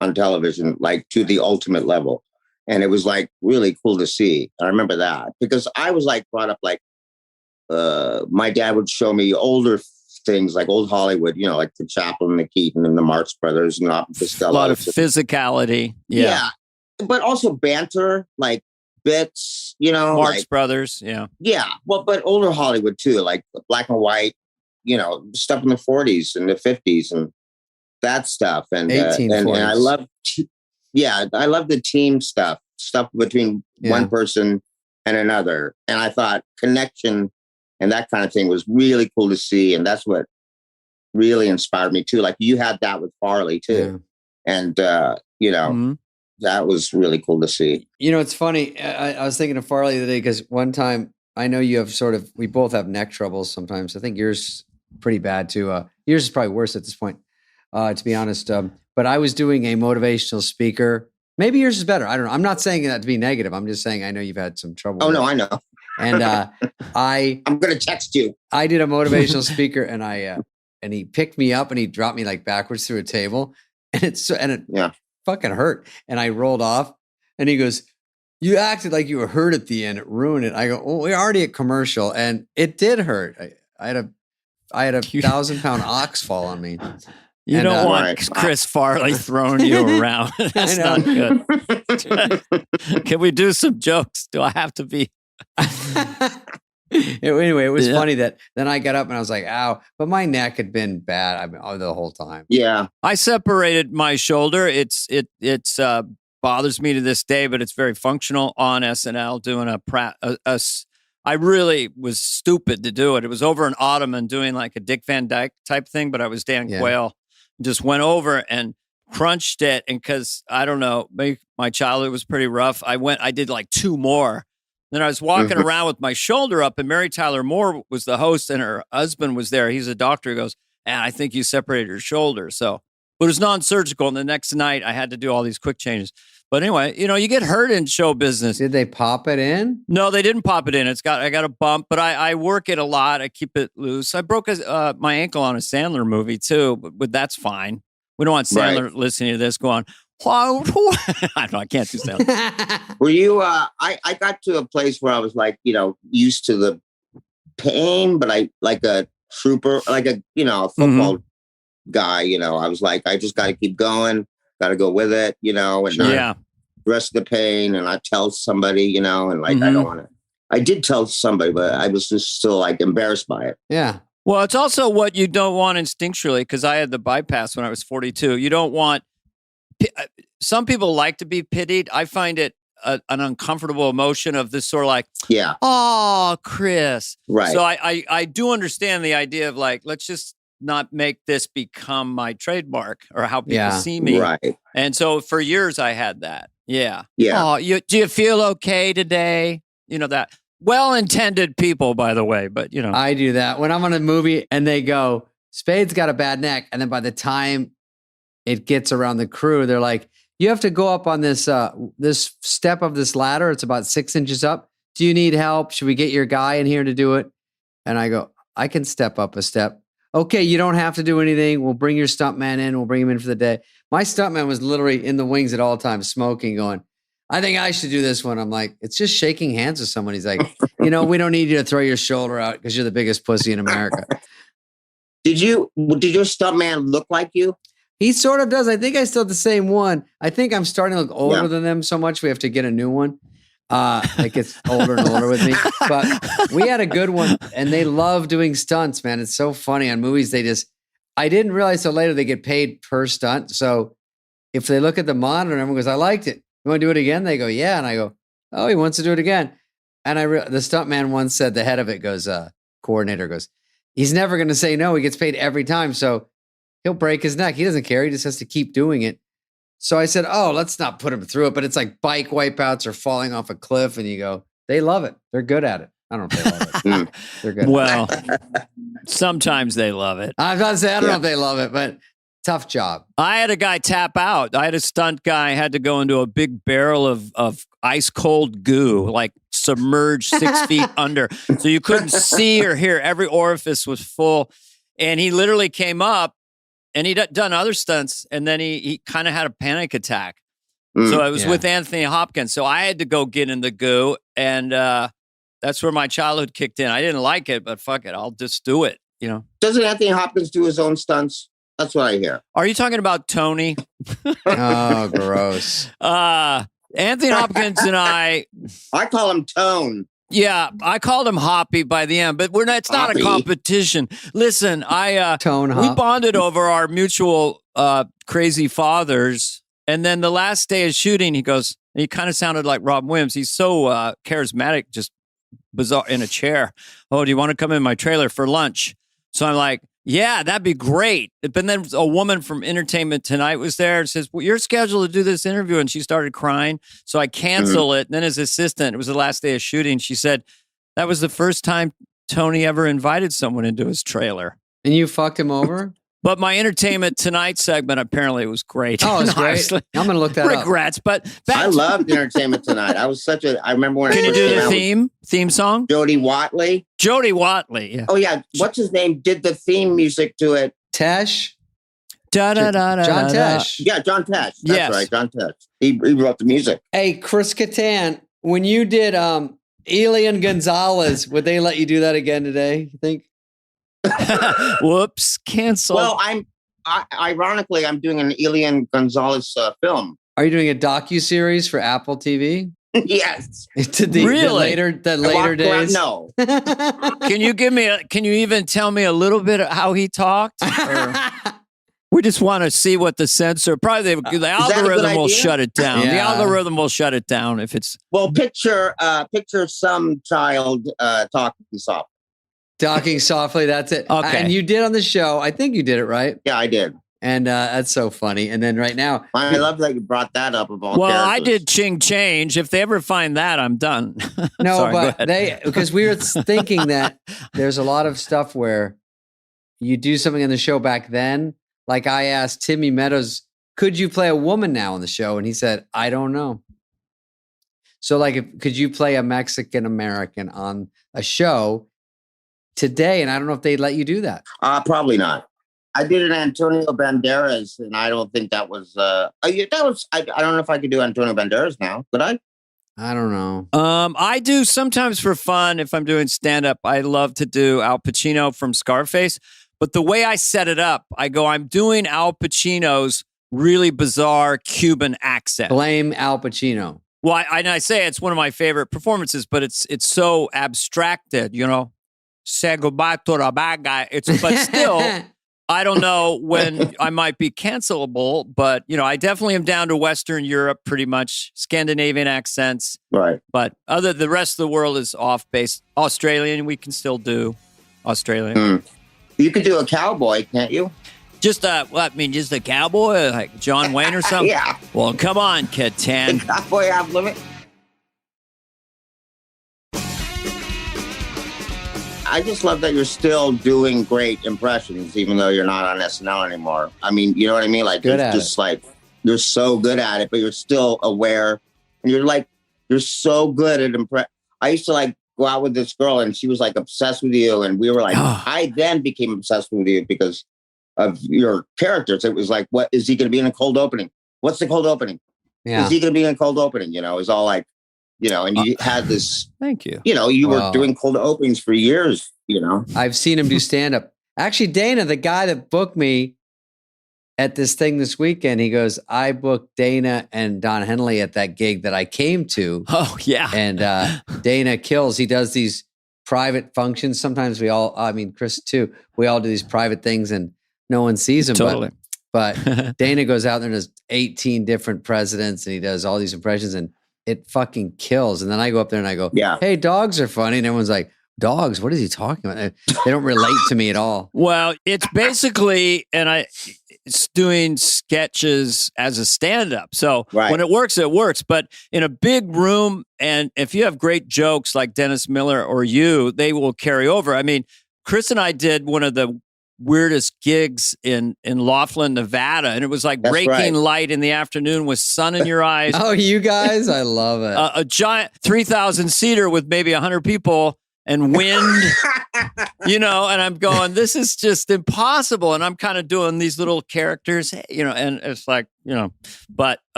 on television, to the ultimate level. And it was really cool to see. I remember that because I was brought up my dad would show me older things like old Hollywood, like the Chaplin, the Keaton, and the Marx Brothers, and Costello. A lot of physicality. Yeah. But also banter, bits, Marx Brothers. Yeah. Well, but older Hollywood too, like black and white, stuff in the 40s and the 50s and that stuff. And I love, I love the team stuff between one person and another. And I thought connection and that kind of thing was really cool to see. And that's what really inspired me too. Like you had that with Farley too. Yeah. And, that was really cool to see. It's funny. I was thinking of Farley the other day because one time I know you have we both have neck troubles sometimes. I think yours pretty bad too. Yours is probably worse at this point, to be honest. But I was doing a motivational speaker. Maybe yours is better. I don't know. I'm not saying that to be negative. I'm just saying I know you've had some trouble. Oh, no, I know. And I'm going to text you. I did a motivational speaker and and he picked me up and he dropped me backwards through a table and it fucking hurt. And I rolled off and he goes, you acted like you were hurt at the end. It ruined it. I go, well, we're already at commercial and it did hurt. I had a 1,000-pound ox fall on me. You don't want Chris Farley throwing you around. That's not good. Can we do some jokes? Do I have to be? Anyway, it was funny that then I got up and I was like, ow, but my neck had been bad the whole time. Yeah. I separated my shoulder. It's bothers me to this day, but it's very functional on SNL doing I really was stupid to do it. It was over an ottoman doing like a Dick Van Dyke type thing, but I was Dan Quayle. Just went over and crunched it. And because I don't know, my childhood was pretty rough. I did like 2 more. Then I was walking around with my shoulder up, and Mary Tyler Moore was the host, and her husband was there. He's a doctor. He goes, and I think you separated your shoulder. So, but it was non-surgical. And the next night, I had to do all these quick changes. But anyway, you get hurt in show business. Did they pop it in? No, they didn't pop it in. I got a bump, but I work it a lot. I keep it loose. I broke my ankle on a Sandler movie too, but that's fine. We don't want Sandler listening to this going, I don't know, I can't do Sandler. Were you, I got to a place where I was used to the pain, but I like a trooper, like a football guy, I was like, I just got to keep going. Got to go with it, and rest of the pain and I tell somebody, you know, and like, I don't want to. I did tell somebody, but I was just still like embarrassed by it. Yeah. Well, it's also what you don't want instinctually, because I had the bypass when I was 42. You don't want, some people like to be pitied. I find it an uncomfortable emotion of this sort of like, Yeah. oh, Chris. Right. So I do understand the idea of like, let's just not make this become my trademark or how people see me. Right. And so for years I had that. Yeah. Yeah. Oh, do you feel okay today? You know, that well-intended people, by the way, but you know. I do that when I'm on a movie and they go, Spade's got a bad neck. And then by the time it gets around the crew, they're like, you have to go up on this this step of this ladder. It's about 6 inches up. Do you need help? Should we get your guy in here to do it? And I go, I can step up a step. Okay, you don't have to do anything. We'll bring your stuntman in. We'll bring him in for the day. My stuntman was literally in the wings at all times, smoking, going, I think I should do this one. I'm like, it's just shaking hands with someone. He's like, you know, we don't need you to throw your shoulder out because you're the biggest pussy in America. Did your stuntman look like you? He sort of does. I think I still have the same one. I think I'm starting to look older than them so much we have to get a new one. It gets older and older with me. But we had a good one, and they love doing stunts, man. It's so funny on movies. I didn't realize till later they get paid per stunt. So if they look at the monitor and everyone goes, I liked it. You want to do it again? They go, yeah. And I go, oh, he wants to do it again. And the stuntman once said, the head of it goes, coordinator goes, he's never going to say no. He gets paid every time. So he'll break his neck. He doesn't care. He just has to keep doing it. So I said, oh, let's not put him through it. But it's like bike wipeouts or falling off a cliff. And you go, they love it. They're good at it. I don't know if they love it. They're good. Well, sometimes they love it. I was about to say, I don't know if they love it, but tough job. I had a guy tap out. I had a stunt guy had to go into a big barrel of ice cold goo, like submerged 6 feet under. So you couldn't see or hear. Every orifice was full. And he literally came up and he'd done other stunts. And then he kind of had a panic attack. So I was with Anthony Hopkins. So I had to go get in the goo. And that's where my childhood kicked in. I didn't like it, but fuck it. I'll just do it. You know, doesn't Anthony Hopkins do his own stunts? That's what I hear. Are you talking about Tony? Oh, gross. Anthony Hopkins and I call him Tone. Yeah, I called him Hoppy by the end, but it's not a competition. Listen, we bonded over our mutual crazy fathers. And then the last day of shooting, he kind of sounded like Robin Williams. He's so charismatic, just bizarre in a chair. Oh, do you want to come in my trailer for lunch? So I'm like, yeah, that'd be great. But then a woman from Entertainment Tonight was there and says, well, you're scheduled to do this interview. And she started crying. So I cancel it. And then his assistant, it was the last day of shooting. She said, that was the first time Tony ever invited someone into his trailer. And you fucked him over? But my Entertainment Tonight segment, apparently it was great. Oh, it's great. I'm going to look that up. Regrets, but I loved Entertainment Tonight. I remember when Can you do the theme song? Jody Watley, yeah. Oh yeah. What's his name? Did the theme music to it. Tesh? John Tesh. Yeah, John Tesh. That's right, John Tesh. He wrote the music. Hey, Chris Kattan, when you did Elian Gonzalez, would they let you do that again today, you think? Whoops, cancel. Well, ironically, I'm doing an Elian Gonzalez film. Are you doing a docuseries for Apple TV? Yes. Really? The later days? No. Can you even tell me a little bit of how he talked? We just want to see what the censor, probably the algorithm will shut it down. Yeah. The algorithm will shut it down if it's. Well, picture some child talking softly. Talking softly, that's it. Okay. And you did on the show. I think you did it right. Yeah, I did. And that's so funny. And then right now, I love that you brought that up of all Well, characters. I did Ching Change. If they ever find that, I'm done. no, Sorry, but because we were thinking that there's a lot of stuff where you do something on the show back then. Like I asked Timmy Meadows, could you play a woman now on the show? And he said, I don't know. So like, could you play a Mexican American on a show today? And I don't know if they'd let you do that. Probably not. I did an Antonio Banderas, and I don't think that was. I don't know if I could do Antonio Banderas now. Could I? I don't know. I do sometimes for fun. If I'm doing stand up, I love to do Al Pacino from Scarface. But the way I set it up, I go, I'm doing Al Pacino's really bizarre Cuban accent. Blame Al Pacino. Well, I say it's one of my favorite performances, but it's so abstracted, Say goodbye to the bad guy. But still, I don't know when I might be cancelable, but I definitely am down to Western Europe, pretty much Scandinavian accents. Right. But the rest of the world is off base. Australian, we can still do Australian. You could do a cowboy, can't you? Just just a cowboy, like John Wayne or something? Yeah. Well, come on, Catan. Cowboy off limit. I just love that you're still doing great impressions, even though you're not on SNL anymore. I mean, you know what I mean? Like, Good it's at just like, you're so good at it, but you're still aware. And you're so good at I used to go out with this girl and she was obsessed with you. And we were I then became obsessed with you because of your characters. It was what is he going to be in a cold opening? What's the cold opening? Yeah. Is he going to be in a cold opening? It was all and you had this, Thank you. You were doing cold openings for years, I've seen him do stand-up. Actually, Dana, the guy that booked me at this thing this weekend, he goes, I booked Dana and Don Henley at that gig that I came to. Oh, yeah. And Dana kills. He does these private functions. Sometimes Chris too, we all do these private things and no one sees him. Totally. But Dana goes out there and does 18 different presidents and he does all these impressions and it fucking kills. And then I go up there and I go, hey, dogs are funny. And everyone's like, dogs? What is he talking about? They don't relate to me at all. Well, it's basically, it's doing sketches as a stand-up. So when it works, it works. But in a big room, and if you have great jokes like Dennis Miller or you, they will carry over. I mean, Chris and I did one of the weirdest gigs in Laughlin, Nevada, and it was like raking light in the afternoon with sun in your eyes. Oh, you guys, I love it. A giant 3,000 seater with maybe 100 people and wind, and I'm going, this is just impossible. And I'm kind of doing these little characters, and it's but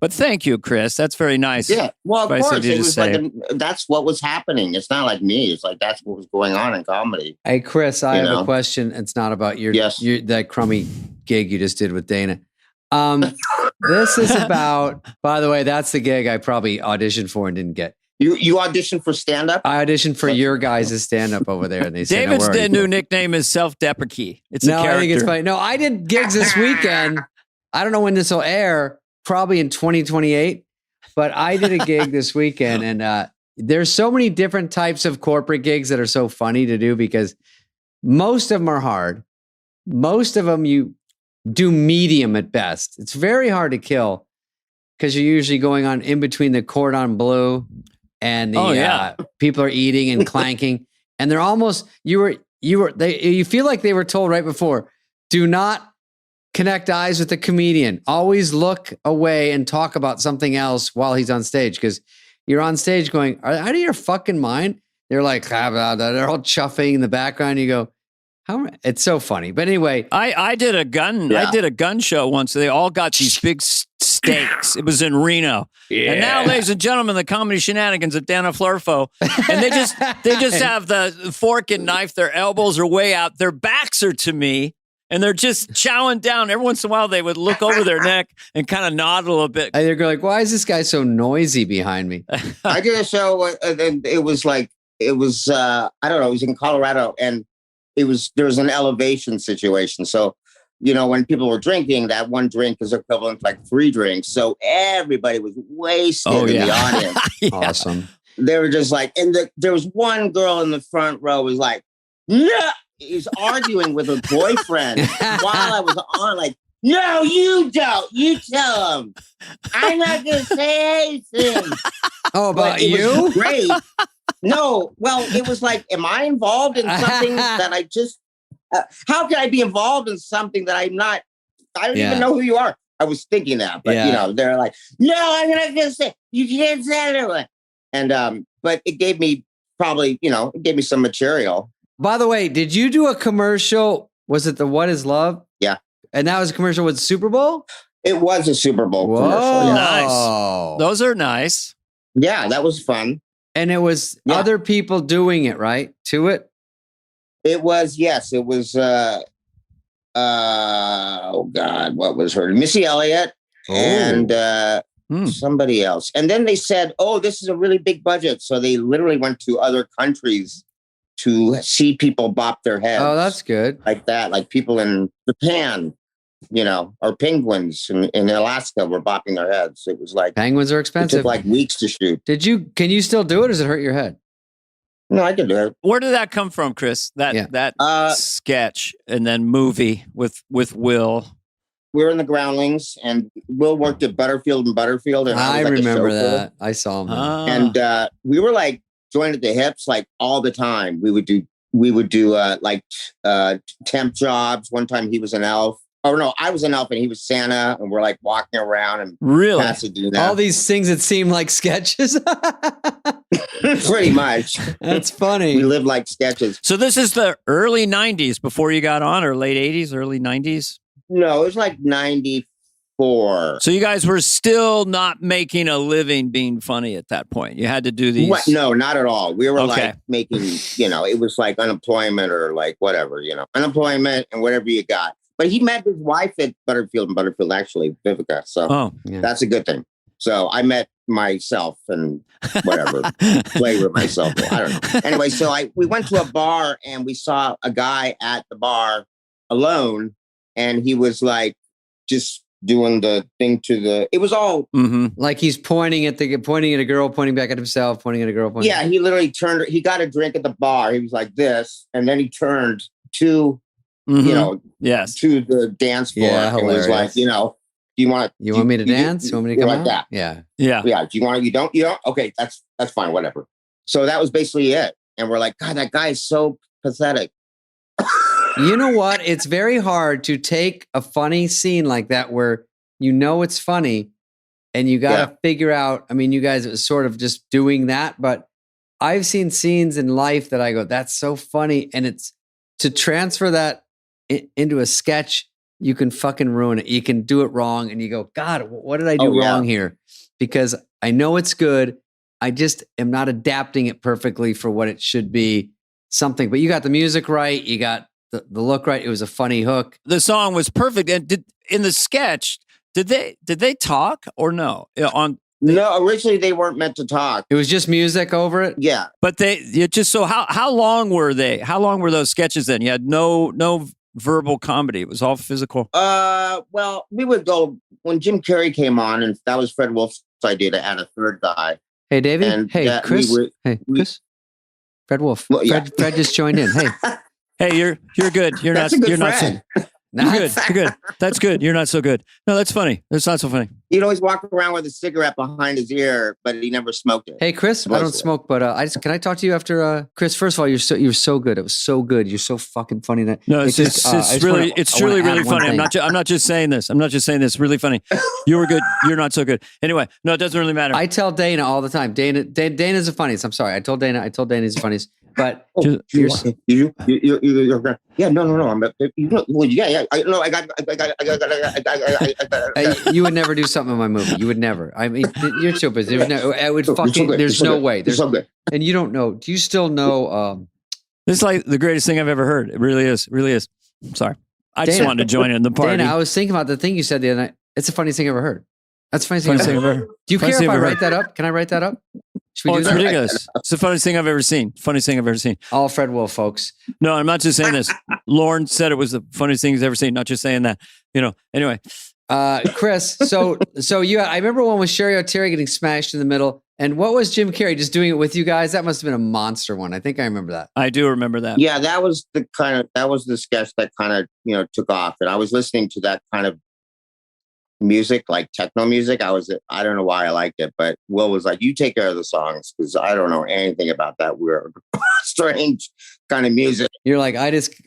thank you, Chris. That's very nice. Yeah. Well, of course, it was say. That's what was happening. It's not like me. It's that's what was going on in comedy. Hey, Chris, I have a question. It's not about your that crummy gig you just did with Dana. This is about, by the way, that's the gig I probably auditioned for and didn't get. You auditioned for stand-up? I auditioned for your guys' stand-up over there. And they said, David's new nickname is Self-Deprecate. It's a character. I think it's funny. No, I did gigs this weekend. I don't know when this will air, probably in 2028. But I did a gig this weekend. And there's so many different types of corporate gigs that are so funny to do because most of them are hard. Most of them you do medium at best. It's very hard to kill because you're usually going on in between the cordon bleu and the people are eating and clanking, and they're almost you feel like they were told right before, do not connect eyes with the comedian. Always look away and talk about something else while he's on stage because you're on stage going, are out of your fucking mind? They're like, they're all chuffing in the background. You go, it's so funny. But anyway, I did a gun show once. They all got these big steaks. It was in Reno. Yeah. And now, ladies and gentlemen, the comedy shenanigans at Dana Flurfo. And they just have the fork and knife. Their elbows are way out. Their backs are to me. And they're just chowing down. Every once in a while, they would look over their neck and kind of nod a little bit. And they're like, why is this guy so noisy behind me? I did a show. And it was I don't know. It was in Colorado. And there was an elevation situation. So, when people were drinking, that one drink is equivalent to 3 drinks. So everybody was wasted in the audience. Awesome. They were just there was one girl in the front row was like, no, he's arguing with her boyfriend while I was on, no, you don't. You tell him. I'm not going to say anything. Oh, about you? Was great. No, well, it was am I involved in something that I just, how can I be involved in something that I'm not, I don't even know who you are. I was thinking that, but they're like, no, I'm not going to say, you can't say it. And, but it gave me it gave me some material. By the way, did you do a commercial? Was it the What Is Love? Yeah. And that was a commercial with Super Bowl? It was a Super Bowl commercial. Yeah. Nice. Those are nice. Yeah, that was fun. And it was other people doing it, right? To it? It was, yes. It was oh God, what was her? Missy Elliott and somebody else. And then they said, oh, this is a really big budget. So they literally went to other countries to see people bop their heads. Oh, that's good. Like that, like people in Japan, or penguins in Alaska were bopping their heads. It was like Penguins are it expensive. took like weeks to shoot. Can you still do it or does it hurt your head? No, I could do it. Where did that come from, Chris? That sketch and then movie with Will. We were in the Groundlings, and Will worked at Butterfield and Butterfield. And I was like remember that. I saw him. And we were like joined at the hips, like all the time. We would do like temp jobs. One time he was an elf. Oh no, I was an elf and he was Santa, and we're like walking around and really Pasadena. All these things that seem like sketches. Pretty much. That's funny. We live like sketches. So this is the early 90s before you got on, or late 80s, early 90s? No, it was like 94. So you guys were still not making a living being funny at that point. You had to do these. What? No, not at all. We were Okay. like making, it was like unemployment or like whatever, unemployment and whatever you got. But he met his wife at Butterfield and Butterfield, actually, Vivica. So that's a good thing. So I met myself and whatever, play with myself. I don't know. Anyway, so we went to a bar and we saw a guy at the bar alone, and he was like just doing the thing it was all like he's pointing at a girl, pointing back at himself, pointing at a girl. Yeah, he literally turned. He got a drink at the bar. He was like this, and then he turned to yes, to the dance floor. Yeah, and was like, do you want me to dance? You want me to come like out? that? Yeah. Do you want? You don't? Okay, that's fine. Whatever. So that was basically it. And we're like, God, that guy is so pathetic. You know what? It's very hard to take a funny scene like that where it's funny and you got to figure out. I mean, you guys are sort of just doing that, but I've seen scenes in life that I go, that's so funny. And it's to transfer that into a sketch, you can fucking ruin it. You can do it wrong and you go, God, what did I do wrong here? Because I know it's good. I just am not adapting it perfectly for what it should be. Something, but you got the music right. You got the look right. It was a funny hook. The song was perfect. And in the sketch, did they talk or no? No, originally they weren't meant to talk. It was just music over it. Yeah, but how long were they? How long were those sketches then? You had no verbal comedy. It was all physical. Well, we would go when Jim Carrey came on, and that was Fred Wolf's idea to add a third guy. Hey, Davey. And hey, Chris. Chris. Fred Wolf. Well, yeah. Fred just joined in. Hey. Hey, you're good. You're That's not. a good You're friend. not. You're good. You're good. That's good. You're not so good. No, that's funny. That's not so funny. He'd always walk around with a cigarette behind his ear, but he never smoked it. Hey, Chris, I don't smoke, but can I talk to you after? Chris, first of all, you're so good. It was so good. You're so fucking funny. No, it's truly really funny. I'm not just saying this. I'm not just saying this. Really funny. You were good. You're not so good. Anyway, no, it doesn't really matter. I tell Dana all the time. Dana's the funniest. I'm sorry. I told Dana he's the funniest. But you're yeah, no. I'm well, yeah. I got. You would never do something in my movie. You would never. I mean, you're so busy. I would fucking. There's no way. There's so good. And you don't know. Do you still know? This is like the greatest thing I've ever heard. It really is. Really is. I'm sorry. I just wanted to join in the party. Dana, I was thinking about the thing you said the other night. It's the funniest thing I've ever heard. That's the funniest thing I've ever heard. Do you care if I write that up? Can I write that up? Should we do it's that? ridiculous. It's the funniest thing I've ever seen. Funniest thing I've ever seen. All Fred Wolf, folks. No, I'm not just saying this. Lauren said it was the funniest thing he's ever seen. Not just saying that. Anyway. Chris, so I remember one with Sherry O'Terry getting smashed in the middle. And what was Jim Carrey just doing it with you guys? That must have been a monster one. I think I remember that. I do remember that. Yeah, that was the sketch that kind of took off. And I was listening to that kind of music, like techno music. I don't know why I liked it, but Will was like, you take care of the songs because I don't know anything about that weird, strange kind of music. You're like,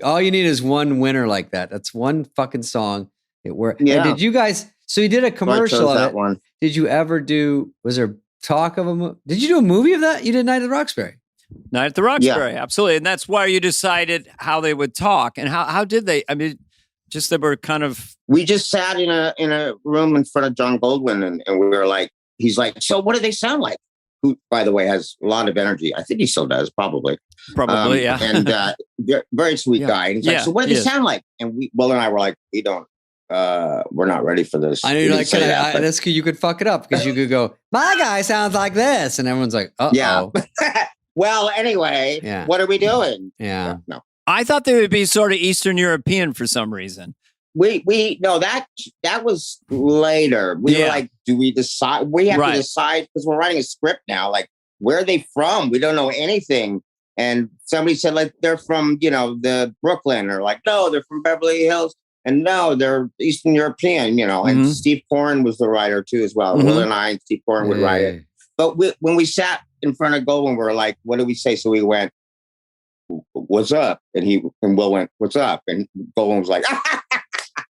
all you need is one winner like that. That's one fucking song. It worked. Yeah. And did you guys, so you did a commercial of that it. one. Did you ever was there talk of a movie? Did you do a movie of that? You did Night at the Roxbury. Night at the Roxbury, absolutely. And that's why you decided how they would talk. And how did they, I mean, just they were kind of. We just sat in a room in front of John Goldwyn and we were like, he's like, so what do they sound like? who, by the way, has a lot of energy. I think he still does, probably. Probably, yeah. And very sweet guy. And he's like, so what do they sound like? And Will and I were like, we don't. We're not ready for this. I know you're like, that's you could fuck it up because you could go, my guy sounds like this, and everyone's like, uh-oh. Yeah. Well, anyway, what are we doing? Yeah. No. I thought they would be sort of Eastern European for some reason. No, that was later. We were like, do we decide? We have to decide because we're writing a script now. Like, where are they from? We don't know anything. And somebody said, like, they're from, the Brooklyn, or like, no, they're from Beverly Hills. And no, they're Eastern European, and Steve Corrin was the writer too, as well. Will and I and Steve Corrin would write it. But when we sat in front of Goldwyn, we were like, what do we say? So we went, what's up? And Will went, what's up? And Goldwyn was like,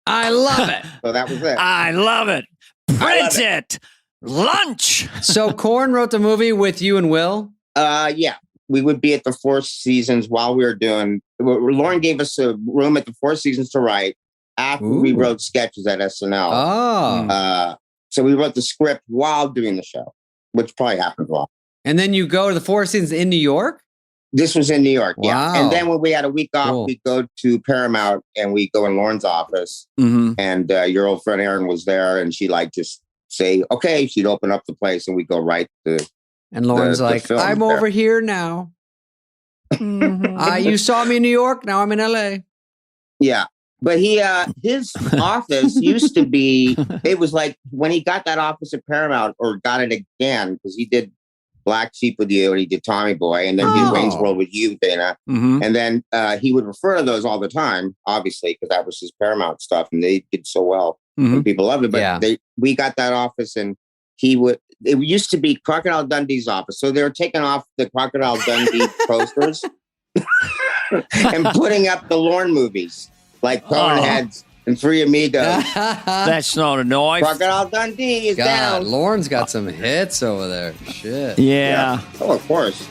I love it. So that was it. I love it. Print it. Lunch. So Corrin wrote the movie with you and Will? Yeah. We would be at the Four Seasons while we were doing, Lauren gave us a room at the Four Seasons to write after we wrote sketches at SNL. Oh. So we wrote the script while doing the show, which probably happened a lot. And then you go to the Four Seasons in New York? This was in New York, yeah. Wow. And then when we had a week off, we go to Paramount and we go in Lauren's office. And your old friend Erin was there, and she'd like just say, okay, she'd open up the place and we go right to. And Lauren's like, I'm over here now. You saw me in New York. Now I'm in LA. Yeah. But his office used to be, it was like when he got that office at Paramount, or got it again, because he did Black Sheep with you and he did Tommy Boy, and then he did Wayne's World with you, Dana. And then he would refer to those all the time, obviously, because that was his Paramount stuff, and they did so well. And people loved it. But we got that office, and it used to be Crocodile Dundee's office. So they were taking off the Crocodile Dundee posters and putting up the Lorne movies, like Coneheads and Three Amigos. That's not a noise. Crocodile Dundee is down. Lauren's got some hits over there. Shit. Yeah. Oh, of course.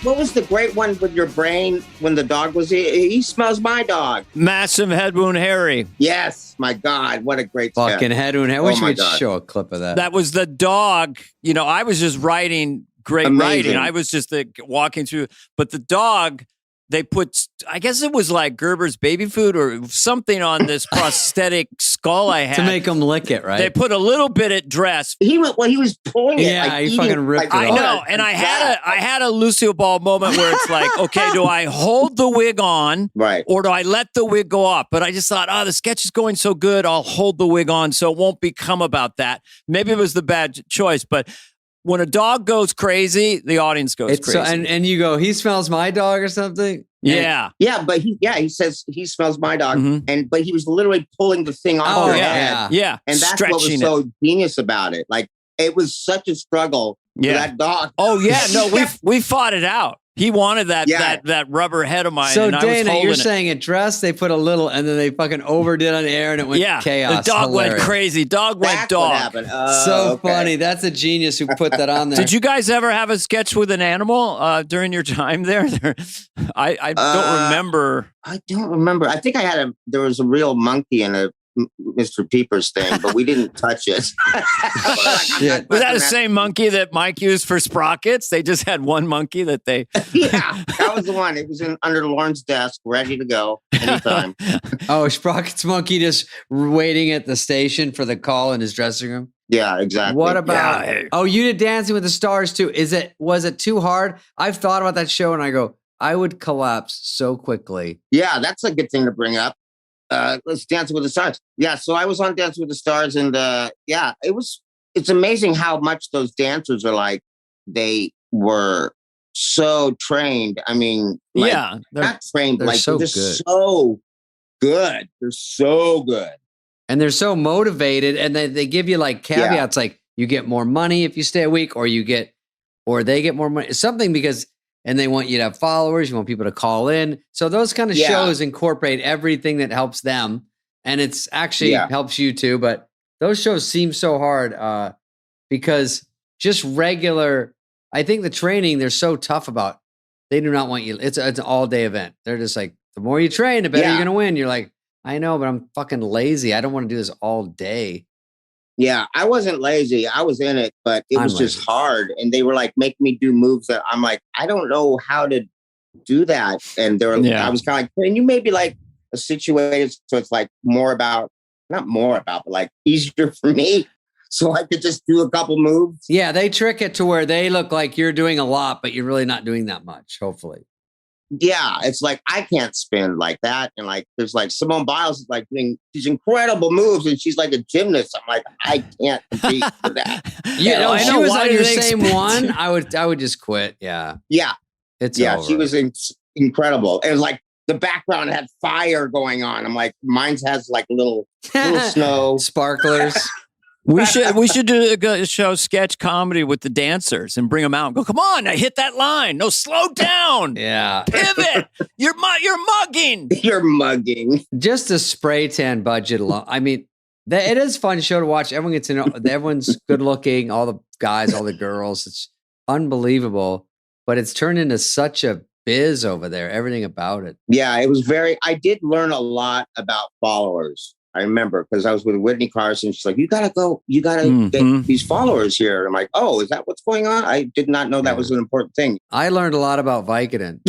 What was the great one with your brain when the dog was he smells my dog. Massive Head Wound Harry. Yes, my God, what a great fucking Head Wound Harry. We should God. show a clip of that. That was the dog. I was just writing writing. I was just walking through, but the dog, they put, I guess it was like Gerber's baby food or something on this prosthetic skull I had. To make him lick it, right? They put a little bit at dress. He was pulling it. Yeah, he fucking ripped it off. I know. And I had a Lucille Ball moment where it's like, okay, do I hold the wig on? Right. Or do I let the wig go off? But I just thought, the sketch is going so good, I'll hold the wig on so it won't become about that. Maybe it was the bad choice, but when a dog goes crazy, the audience goes crazy. So, and you go, he smells my dog or something? Yeah. Yeah, but he says he smells my dog. But he was literally pulling the thing off your head. Yeah. And that's what was so genius about it. Like, it was such a struggle for that dog. Oh, yeah. No, we fought it out. He wanted that rubber head of mine. So, and I was Dana, you're it. saying at dress, they put a little, and then they fucking overdid on air, and it went chaos. The dog Hilarious. went crazy. Dog went That's dog. what happened. So funny. That's a genius who put that on there. Did you guys ever have a sketch with an animal during your time there? I don't remember. I don't remember. I think there was a real monkey in a Mr. Peepers thing, but we didn't touch it. Shit. Was that the same monkey that Mike used for sprockets? They just had one monkey that they... Yeah, that was the one. It was under Lauren's desk, ready to go anytime. Oh, Sprocket's monkey just waiting at the station for the call in his dressing room? Yeah, exactly. What about... Yeah. Oh, you did Dancing with the Stars too. Was it too hard? I've thought about that show and I go, I would collapse so quickly. Yeah, that's a good thing to bring up. Let's Dance with the Stars. Yeah, so I was on Dance with the Stars, and it's amazing how much those dancers are like. They were so trained. I mean, they're not trained, they're like so they're just so good. They're so good, and they're so motivated. And they give you like caveats, like you get more money if you stay a week, or they get more money, something because. And they want you to have followers. You want people to call in. So those kind of shows incorporate everything that helps them. And it's actually helps you too. But those shows seem so hard because just regular, I think the training, they're so tough about, they do not want you. It's an all day event. They're just like, the more you train, the better you're going to win. You're like, I know, but I'm fucking lazy. I don't want to do this all day. Yeah, I wasn't lazy. I was in it, but it was just hard. And they were like, make me do moves that I'm like, I don't know how to do that. And I was kind of like, can you maybe like a situated so it's like not more about, but like easier for me. So I could just do a couple moves. Yeah, they trick it to where they look like you're doing a lot, but you're really not doing that much, hopefully. Yeah, it's like I can't spin like that. And like there's like Simone Biles is like doing these incredible moves and she's like a gymnast. I'm like, I can't compete with that. You know, she was on your same one. I would just quit. Yeah. Yeah. It's over. She was incredible. It was like the background had fire going on. I'm like, mine has like little snow sparklers. We should do a show sketch comedy with the dancers and bring them out and go, come on, I hit that line. No, slow down. Yeah. Pivot. You're mugging. You're mugging. Just a spray tan budget alone. I mean, it is a fun show to watch. Everyone gets to know, everyone's good looking, all the guys, all the girls. It's unbelievable, but it's turned into such a biz over there. Everything about it. Yeah, I did learn a lot about followers. I remember because I was with Whitney Carson. She's like, you got to get these followers here. I'm like, oh, is that what's going on? I did not know that was an important thing. I learned a lot about Vicodin.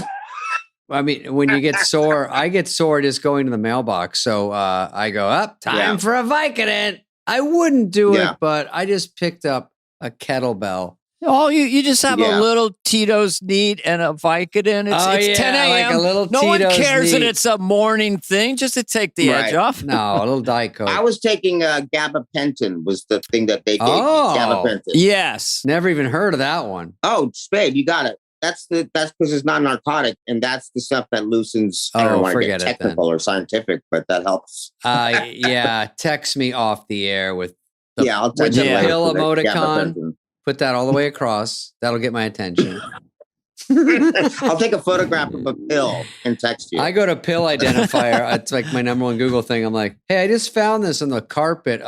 I mean, when you get sore, I get sore just going to the mailbox. So I go up, time for a Vicodin. I wouldn't do it, but I just picked up a kettlebell. Oh, you just have a little Tito's neat and a Vicodin. It's 10 a.m. Like a little no Tito's one cares neat. that it's a morning thing, just to take the edge off. No, a little Diet Coke. I was taking gabapentin was the thing that they gave me. Gabapentin. Yes. Never even heard of that one. Oh, Spade, you got it. That's because it's not narcotic, and that's the stuff that loosens. I don't want to get technical or scientific, but that helps. Text me off the air with I'll text the you later pill for the emoticon. gabapentin. Put that all the way across. That'll get my attention. I'll take a photograph of a pill and text you. I go to pill identifier. It's like my number one Google thing. I'm like, hey, I just found this on the carpet.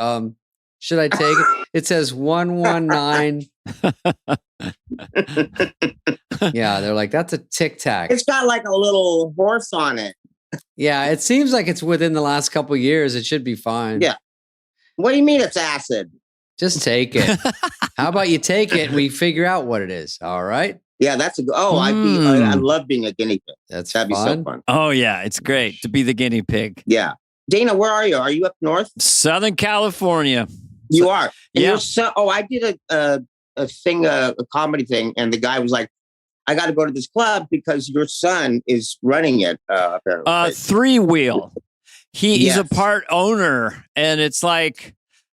Should I take it? It says 119. Yeah, they're like, that's a Tic Tac. It's got like a little horse on it. Yeah, it seems like it's within the last couple of years. It should be fine. Yeah. What do you mean it's acid? Just take it. How about you take it and we figure out what it is? All right. Yeah, that's I love being a guinea pig. That'd be so fun. Oh yeah, it's great to be the guinea pig. Yeah. Dana, where are you? Are you up north? Southern California. You are. And yeah. I did a thing, a comedy thing, and the guy was like, I got to go to this club because your son is running it. Apparently. 3-wheel. He's a part owner, and it's like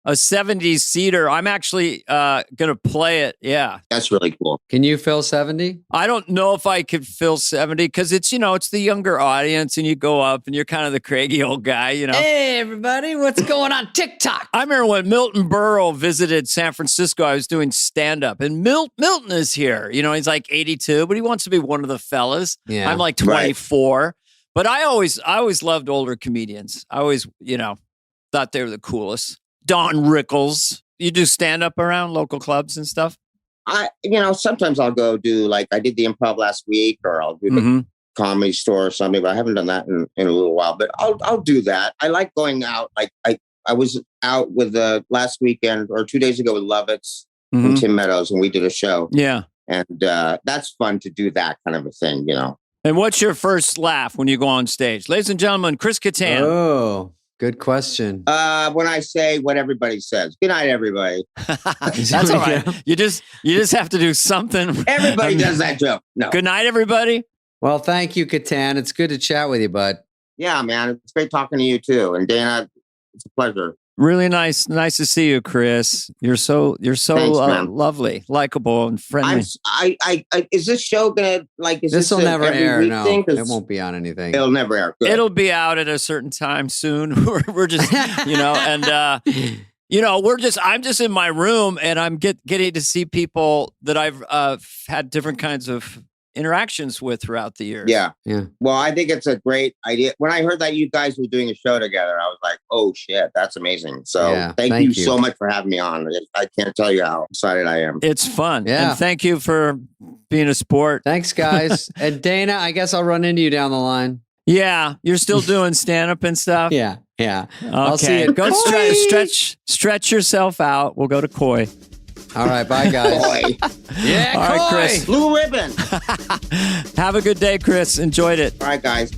a 70s seater. I'm actually going to play it. Yeah. That's really cool. Can you fill 70? I don't know if I could fill 70 because it's the younger audience and you go up and you're kind of the craggy old guy, Hey, everybody, what's going on TikTok? I remember when Milton Berle visited San Francisco, I was doing stand-up and Milton is here. He's like 82, but he wants to be one of the fellas. Yeah. I'm like 24. Right. But I always loved older comedians. I always, thought they were the coolest. Don Rickles. You do stand up around local clubs and stuff? Sometimes I'll go do like I did the Improv last week, or I'll do the Comedy Store or something, but I haven't done that in a little while. But I'll do that. I like going out. Like I was out with last weekend or 2 days ago with Lovitz and Tim Meadows, and we did a show. Yeah. And that's fun to do that kind of a thing, And what's your first laugh when you go on stage? Ladies and gentlemen, Chris Kattan. Oh, good question. When I say what everybody says, good night, everybody. That's all right. You just have to do something. Everybody does that joke. No. Good night, everybody. Well, thank you, Kattan. It's good to chat with you, bud. Yeah, man. It's great talking to you too. And Dana, it's a pleasure. Really nice to see you, Chris. You're so Thanks, lovely, likable, and friendly. Is this show gonna this will never air? No, it won't be on anything. It'll never air. Good. It'll be out at a certain time soon. We're just, and I'm just in my room, and I'm getting to see people that I've had different kinds of interactions with throughout the years. Yeah. Well, I think it's a great idea. When I heard that you guys were doing a show together, I was like, oh shit, that's amazing. So thank you so much for having me on. I can't tell you how excited I am. It's fun. Yeah. And thank you for being a sport. Thanks, guys. And Dana, I guess I'll run into you down the line. Yeah. You're still doing stand-up and stuff? Yeah. Yeah. I'll see Okay, you. go stretch yourself out. We'll go to Koi. All right, bye guys. Boy, Yeah, All right, Koi. Chris. blue ribbon. Have a good day, Chris. Enjoyed it. All right, guys.